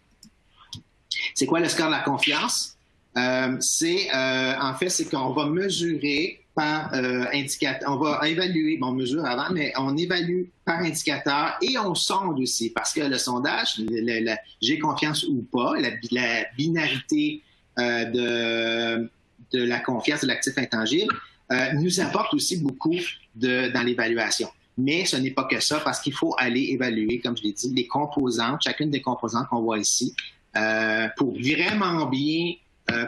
C'est quoi le score de la confiance? En fait, c'est qu'on va mesurer par indicateur. On va évaluer, on mesure avant, mais on évalue par indicateur et on sonde aussi, parce que le sondage, j'ai confiance ou pas, la binarité de la confiance de l'actif intangible, nous apporte aussi beaucoup dans l'évaluation. Mais ce n'est pas que ça, parce qu'il faut aller évaluer, comme je l'ai dit, les composantes, chacune des composantes qu'on voit ici, pour vraiment bien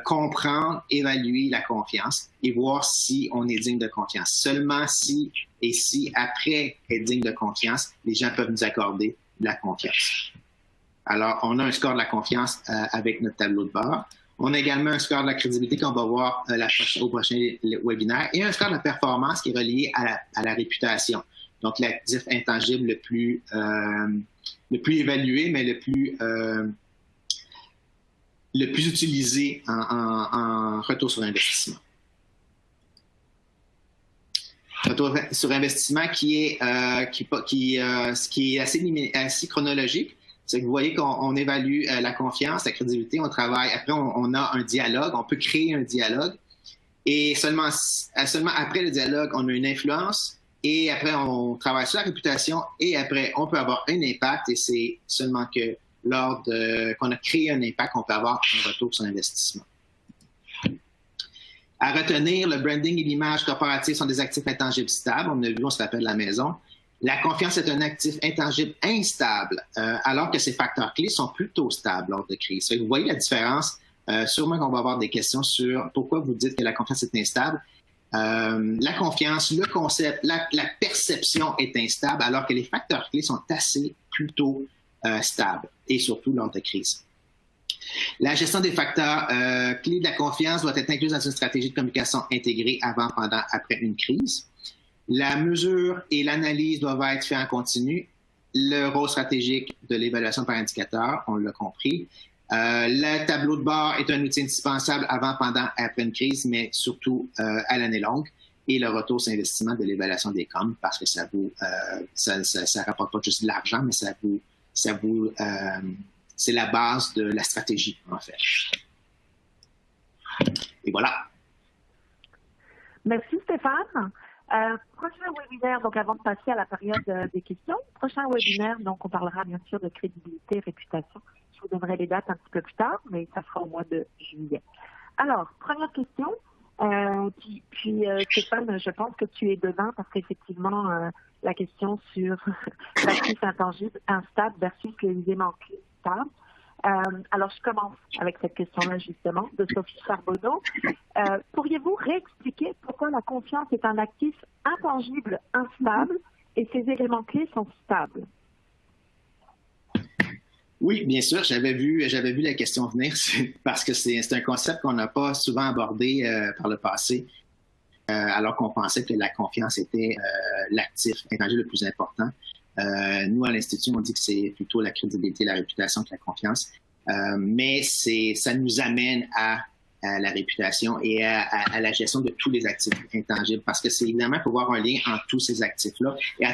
comprendre, évaluer la confiance et voir si on est digne de confiance. Seulement si après être digne de confiance, les gens peuvent nous accorder de la confiance. Alors, on a un score de la confiance avec notre tableau de bord. On a également un score de la crédibilité qu'on va voir au prochain webinaire et un score de la performance qui est relié à la réputation. Donc, l'actif intangible le plus évalué, mais le plus utilisé en retour sur investissement. Retour sur investissement qui est assez chronologique. C'est que vous voyez qu'on évalue la confiance, la crédibilité, on travaille. Après, on a un dialogue, on peut créer un dialogue. Et seulement après le dialogue, on a une influence. Et après, on travaille sur la réputation. Et après, on peut avoir un impact. Et c'est seulement que qu'on a créé un impact, on peut avoir un retour sur investissement. À retenir, le branding et l'image corporative sont des actifs intangibles stables. On a vu, on se rappelle la maison. La confiance est un actif intangible instable, alors que ces facteurs clés sont plutôt stables lors de crise. Vous voyez la différence. Sûrement qu'on va avoir des questions sur pourquoi vous dites que la confiance est instable. La confiance, le concept, la perception est instable, alors que les facteurs clés sont plutôt stables, et surtout lors de crise. La gestion des facteurs clés de la confiance doit être incluse dans une stratégie de communication intégrée avant, pendant, après une crise. La mesure et l'analyse doivent être faites en continu. Le rôle stratégique de l'évaluation par indicateur, on l'a compris. Le tableau de bord est un outil indispensable avant, pendant, après une crise, mais surtout à l'année longue. Et le retour sur investissement de l'évaluation des comptes, parce que ça rapporte pas juste de l'argent, mais c'est la base de la stratégie, en fait. Et voilà. Merci, Stéphane. Prochain webinaire, donc avant de passer à la période des questions, prochain webinaire, donc on parlera bien sûr de crédibilité et réputation. Je vous donnerai les dates un petit peu plus tard, mais ça sera au mois de juillet. Alors, première question. Stéphane, je pense que tu es dedans parce qu'effectivement, la question sur l'actif intangible instable versus les éléments clés stables. Alors, je commence avec cette question-là, justement, de Sophie Charbonneau. Pourriez-vous réexpliquer pourquoi la confiance est un actif intangible instable et ses éléments clés sont stables? Oui, bien sûr, j'avais vu la question venir parce que c'est un concept qu'on n'a pas souvent abordé par le passé, alors qu'on pensait que la confiance était l'actif intangible le plus important. Nous, à l'Institut, on dit que c'est plutôt la crédibilité, la réputation que la confiance. Mais ça nous amène à la réputation et à la gestion de tous les actifs intangibles. Parce que c'est évidemment pour voir un lien entre tous ces actifs-là et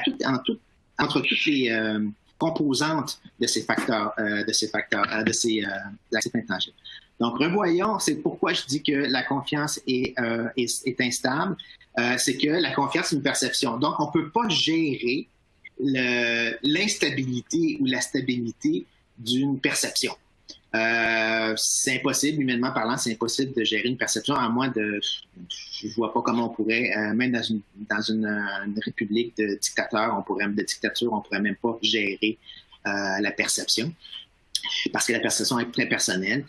entre toutes les composantes de ces facteurs, actifs intangibles. Donc, revoyons, c'est pourquoi je dis que la confiance est instable. C'est que la confiance, c'est une perception. Donc, on ne peut pas gérer l'instabilité ou la stabilité d'une perception. C'est impossible, humainement parlant, c'est impossible de gérer une perception à moins je vois pas comment on pourrait, même dans une république de dictature, on pourrait même pas gérer la perception parce que la perception est très personnelle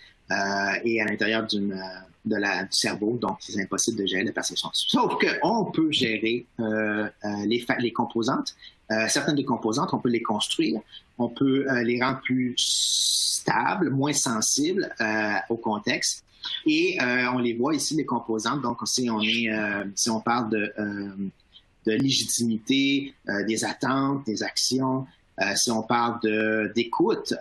et à l'intérieur du cerveau, donc c'est impossible de gérer la perception. Sauf qu'on peut gérer les composantes. Certaines des composantes, on peut les construire, on peut les rendre plus stables, moins sensibles au contexte. Et on les voit ici, les composantes. Donc, si on parle de légitimité, des attentes, des actions, si on parle d'écoute,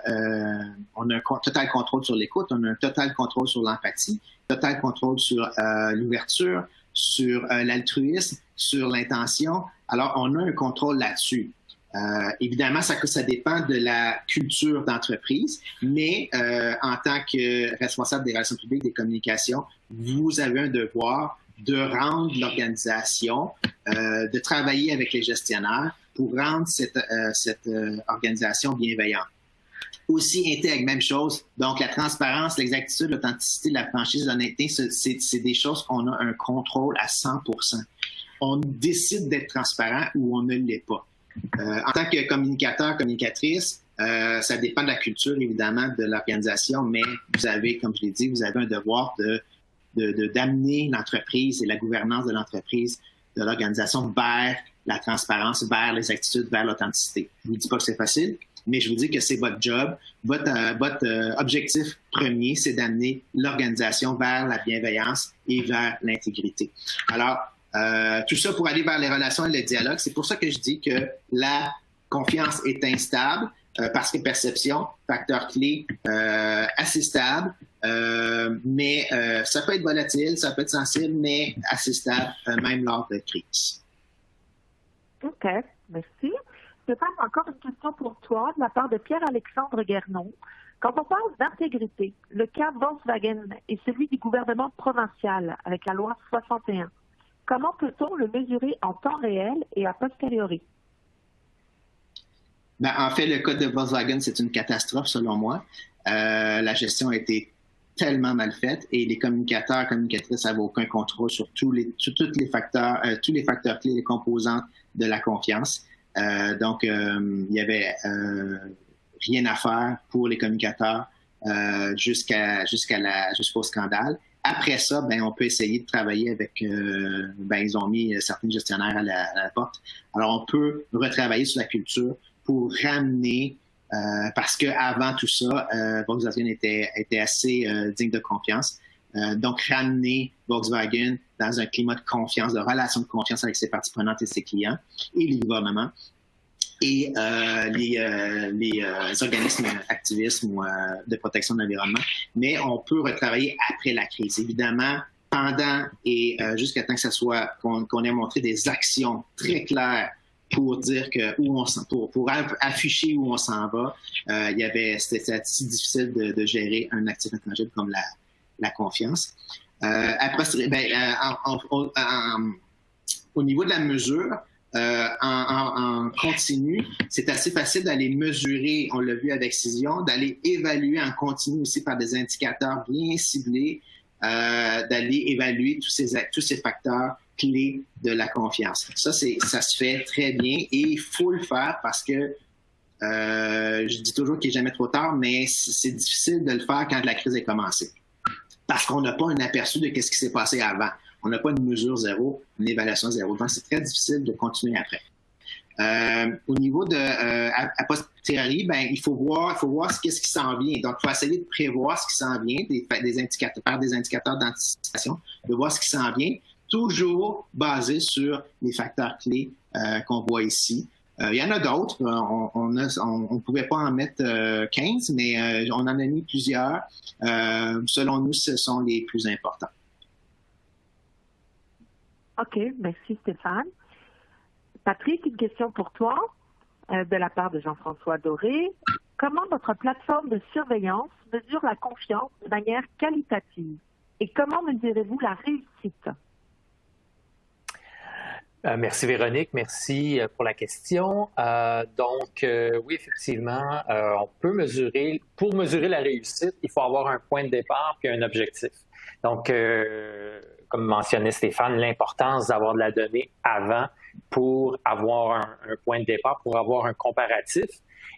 on a un total contrôle sur l'écoute, on a un total contrôle sur l'empathie, total contrôle sur l'ouverture, sur l'altruisme, sur l'intention. Alors, on a un contrôle là-dessus. Évidemment, ça dépend de la culture d'entreprise, mais en tant que responsable des relations publiques, des communications, vous avez un devoir de rendre l'organisation, de travailler avec les gestionnaires pour rendre cette organisation bienveillante. Aussi intègre, même chose. Donc, la transparence, l'exactitude, l'authenticité, la franchise, l'honnêteté, c'est des choses qu'on a un contrôle à 100%. On décide d'être transparent ou on ne l'est pas. En tant que communicateur, communicatrice, ça dépend de la culture, évidemment, de l'organisation, mais vous avez, comme je l'ai dit, vous avez un devoir d'amener l'entreprise et la gouvernance de l'entreprise, de l'organisation vers la transparence, vers les attitudes, vers l'authenticité. Je ne vous dis pas que c'est facile, mais je vous dis que c'est votre job. Votre objectif premier, c'est d'amener l'organisation vers la bienveillance et vers l'intégrité. Alors, tout ça pour aller vers les relations et le dialogue. C'est pour ça que je dis que la confiance est instable, parce que perception, facteur clé assez stable, mais ça peut être volatile, ça peut être sensible, mais assez stable, même lors de crise. OK, merci. Stéphane, encore une question pour toi de la part de Pierre-Alexandre Guernon. Quand on parle d'intégrité, le cas Volkswagen est celui du gouvernement provincial avec la loi 61. Comment peut-on le mesurer en temps réel et a posteriori? Ben, en fait, le cas de Volkswagen, c'est une catastrophe selon moi. La gestion a été tellement mal faite et les communicateurs, communicatrices n'avaient aucun contrôle sur tous les facteurs clés, les composantes de la confiance. Donc, il y avait rien à faire pour les communicateurs jusqu'au scandale. Après ça, ben, on peut essayer de travailler avec, ils ont mis certains gestionnaires à la porte. Alors, on peut retravailler sur la culture pour ramener, parce qu'avant tout ça, Volkswagen était assez digne de confiance. Donc, ramener Volkswagen dans un climat de confiance, de relation de confiance avec ses parties prenantes et ses clients et les gouvernements et les organismes activistes ou de protection de l'environnement. Mais on peut retravailler après la crise. Évidemment, pendant et jusqu'à temps que ça soit qu'on ait montré des actions très claires pour dire que pour afficher où on s'en va, c'était assez difficile de gérer un actif intangible comme la confiance. Après, au niveau de la mesure, en continu, c'est assez facile d'aller mesurer, on l'a vu avec Cision, d'aller évaluer en continu aussi par des indicateurs bien ciblés, d'aller évaluer tous ces facteurs clés de la confiance. Ça se fait très bien et il faut le faire parce que je dis toujours qu'il n'est jamais trop tard, mais c'est difficile de le faire quand la crise est commencée. Parce qu'on n'a pas un aperçu de ce qui s'est passé avant. On n'a pas une mesure zéro, une évaluation zéro. Donc, c'est très difficile de continuer après. Au niveau de a posteriori, il faut voir ce qui s'en vient. Donc, il faut essayer de prévoir ce qui s'en vient, des indicateurs d'anticipation, de voir ce qui s'en vient, toujours basé sur les facteurs clés qu'on voit ici. Il y en a d'autres. On ne pouvait pas en mettre 15, mais on en a mis plusieurs. Selon nous, ce sont les plus importants. OK, merci Stéphane. Patrick, une question pour toi de la part de Jean-François Doré. Comment votre plateforme de surveillance mesure la confiance de manière qualitative? Et comment mesurez-vous la réussite? Merci Véronique, merci pour la question. Oui, effectivement, on peut pour mesurer la réussite, il faut avoir un point de départ puis un objectif. Donc, comme mentionnait Stéphane, l'importance d'avoir de la donnée avant pour avoir un point de départ, pour avoir un comparatif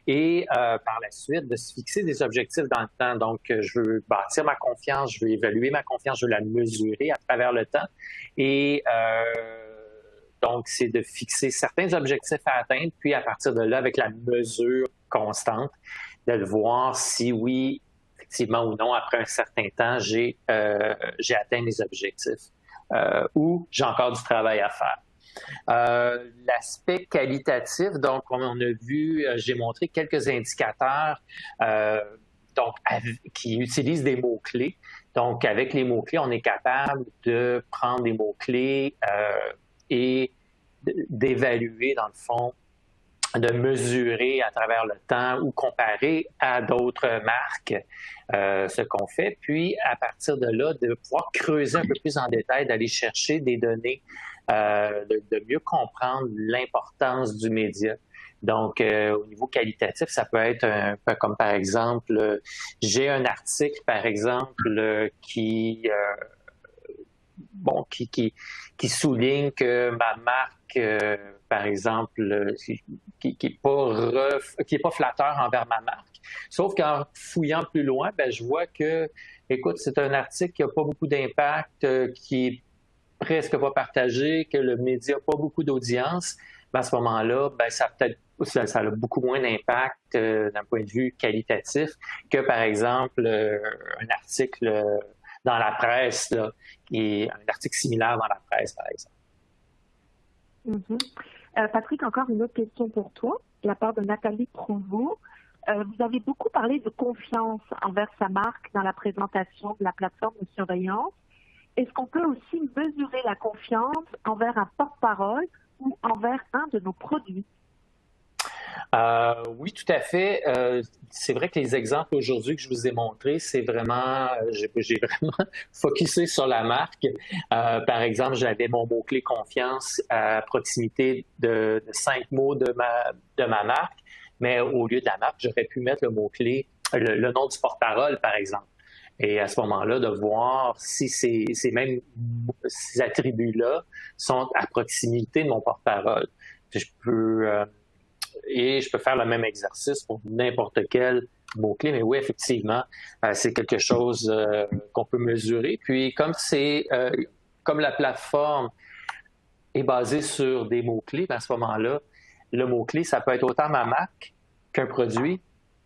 et par la suite de se fixer des objectifs dans le temps. Donc, je veux bâtir ma confiance, je veux évaluer ma confiance, je veux la mesurer à travers le temps et donc, c'est de fixer certains objectifs à atteindre, puis à partir de là, avec la mesure constante, de le voir si oui, effectivement ou non, après un certain temps, j'ai atteint mes objectifs ou j'ai encore du travail à faire. L'aspect qualitatif, donc, on a vu, j'ai montré quelques indicateurs qui utilisent des mots-clés. Donc, avec les mots-clés, on est capable de prendre des mots-clés et d'évaluer, dans le fond, mesurer à travers le temps ou comparer à d'autres marques ce qu'on fait. Puis, à partir de là, de pouvoir creuser un peu plus en détail, d'aller chercher des données, de mieux comprendre l'importance du média. Donc, au niveau qualitatif, ça peut être un peu comme, par exemple, j'ai un article, par exemple, qui souligne que ma marque, par exemple, qui est pas flatteur envers ma marque. Sauf qu'en fouillant plus loin, je vois que, écoute, c'est un article qui n'a pas beaucoup d'impact, qui est presque pas partagé, que le média n'a pas beaucoup d'audience. À ce moment-là, ça a beaucoup moins d'impact d'un point de vue qualitatif que, par exemple, un article dans la presse, là, qui est un article similaire dans la presse, par exemple. Patrick, encore une autre question pour toi, de la part de Nathalie Provost. Vous avez beaucoup parlé de confiance envers sa marque dans la présentation de la plateforme de surveillance. Est-ce qu'on peut aussi mesurer la confiance envers un porte-parole ou envers un de nos produits? Oui, tout à fait. C'est vrai que les exemples aujourd'hui que je vous ai montrés, c'est vraiment, j'ai vraiment focusé sur la marque. Par exemple, j'avais mon mot-clé confiance à proximité de 5 mots de ma marque, mais au lieu de la marque, j'aurais pu mettre le mot-clé, le nom du porte-parole, par exemple. Et à ce moment-là, de voir si ces attributs-là sont à proximité de mon porte-parole. Je peux faire le même exercice pour n'importe quel mot-clé. Mais oui, effectivement, c'est quelque chose qu'on peut mesurer. Puis, comme la plateforme est basée sur des mots-clés, à ce moment-là, le mot-clé, ça peut être autant ma marque qu'un produit,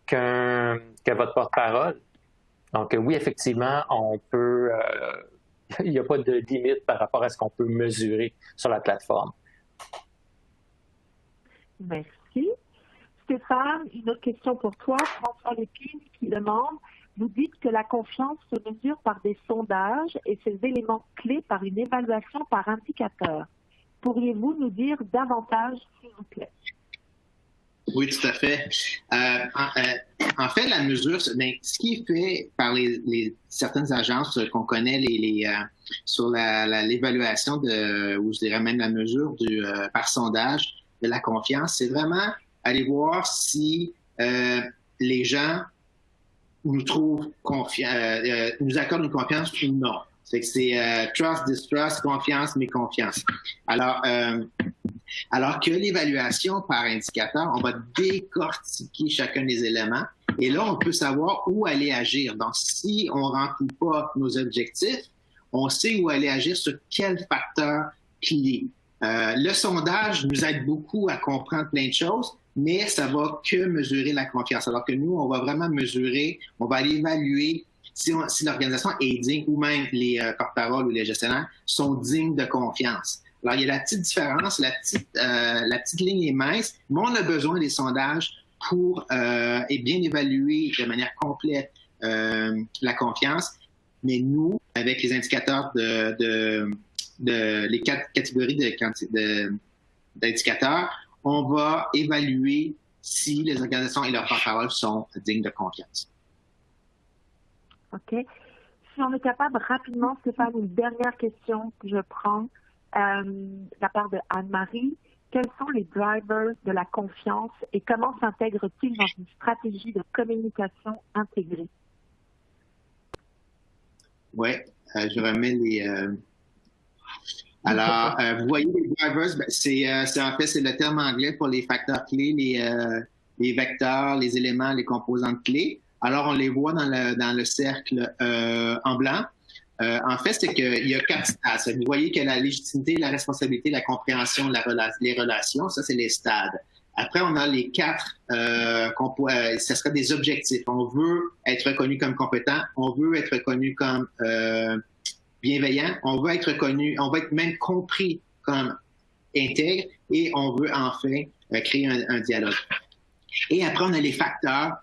que votre porte-parole. Donc, oui, effectivement, on peut... il n'y a pas de limite par rapport à ce qu'on peut mesurer sur la plateforme. Merci. Stéphane, une autre question pour toi. François Lépine qui demande, vous dites que la confiance se mesure par des sondages et ces éléments clés par une évaluation par indicateur. Pourriez-vous nous dire davantage, s'il vous plaît? Oui, tout à fait. En fait, la mesure, ce qui est fait par certaines agences qu'on connaît sur l'évaluation ou je dirais même la mesure par sondage de la confiance, c'est vraiment aller voir si les gens nous trouvent nous accordent une confiance ou non. C'est trust, distrust, confiance, méconfiance. Alors que l'évaluation par indicateur, on va décortiquer chacun des éléments et là, on peut savoir où aller agir. Donc, si on ne remplit pas nos objectifs, on sait où aller agir sur quel facteur clé. Le sondage nous aide beaucoup à comprendre plein de choses, mais ça va que mesurer la confiance. Alors que nous, on va vraiment mesurer, on va aller évaluer si l'organisation est digne ou même les porte-paroles ou les gestionnaires sont dignes de confiance. Alors, il y a la petite différence, la petite ligne est mince, mais on a besoin des sondages pour bien évaluer de manière complète la confiance. Mais nous, avec les indicateurs les 4 catégories d'indicateurs, on va évaluer si les organisations et leurs porte-paroles sont dignes de confiance. OK. Si on est capable rapidement, Stéphane, une dernière question que je prends de la part de Anne-Marie. Quels sont les drivers de la confiance et comment s'intègrent-ils dans une stratégie de communication intégrée? Oui, je remets les... Alors, vous voyez les drivers, c'est le terme anglais pour les facteurs clés, les vecteurs, les éléments, les composantes clés. Alors, on les voit dans le cercle en blanc. En fait, c'est qu'il y a 4 stades. Vous voyez que la légitimité, la responsabilité, la compréhension, les relations, ça, c'est les stades. Après, on a les 4, ça sera des objectifs. On veut être reconnu comme compétent, on veut être reconnu comme bienveillant, on veut être reconnu, on veut être même compris comme intègre et on veut enfin créer un dialogue. Et après, on a les facteurs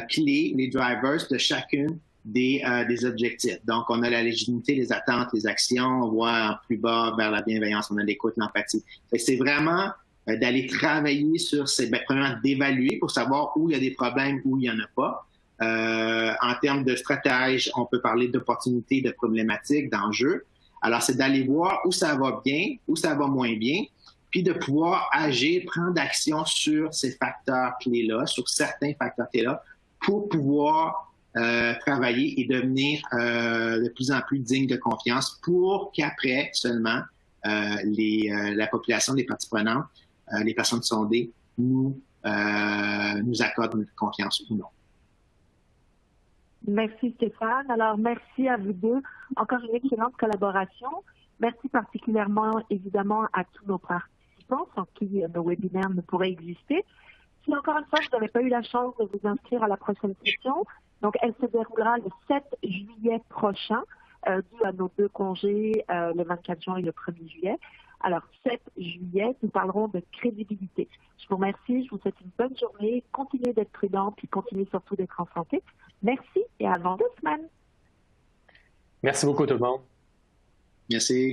clés, les drivers de chacune des objectifs. Donc, on a la légitimité, les attentes, les actions, on voit en plus bas vers la bienveillance, on a l'écoute, l'empathie. C'est vraiment d'aller travailler sur ces, premièrement, d'évaluer pour savoir où il y a des problèmes, où il n'y en a pas. En termes de stratège, on peut parler d'opportunités, de problématiques, d'enjeux. Alors, c'est d'aller voir où ça va bien, où ça va moins bien, puis de pouvoir agir, prendre action sur ces facteurs clés-là, sur certains facteurs clés-là, pour pouvoir travailler et devenir de plus en plus digne de confiance pour qu'après seulement la population, les parties prenantes, les personnes sondées nous accordent notre confiance ou non. Merci Stéphane. Alors, merci à vous deux. Encore une excellente collaboration. Merci particulièrement, évidemment, à tous nos participants sans qui nos webinaires ne pourraient exister. Si encore une fois, vous n'avez pas eu la chance de vous inscrire à la prochaine session, donc elle se déroulera le 7 juillet prochain, dû à nos deux congés, le 24 juin et le 1er juillet. Alors, 7 juillet, nous parlerons de crédibilité. Je vous remercie, je vous souhaite une bonne journée. Continuez d'être prudents, puis continuez surtout d'être en santé. Merci et à dans 2 semaines. Merci beaucoup tout le monde. Merci.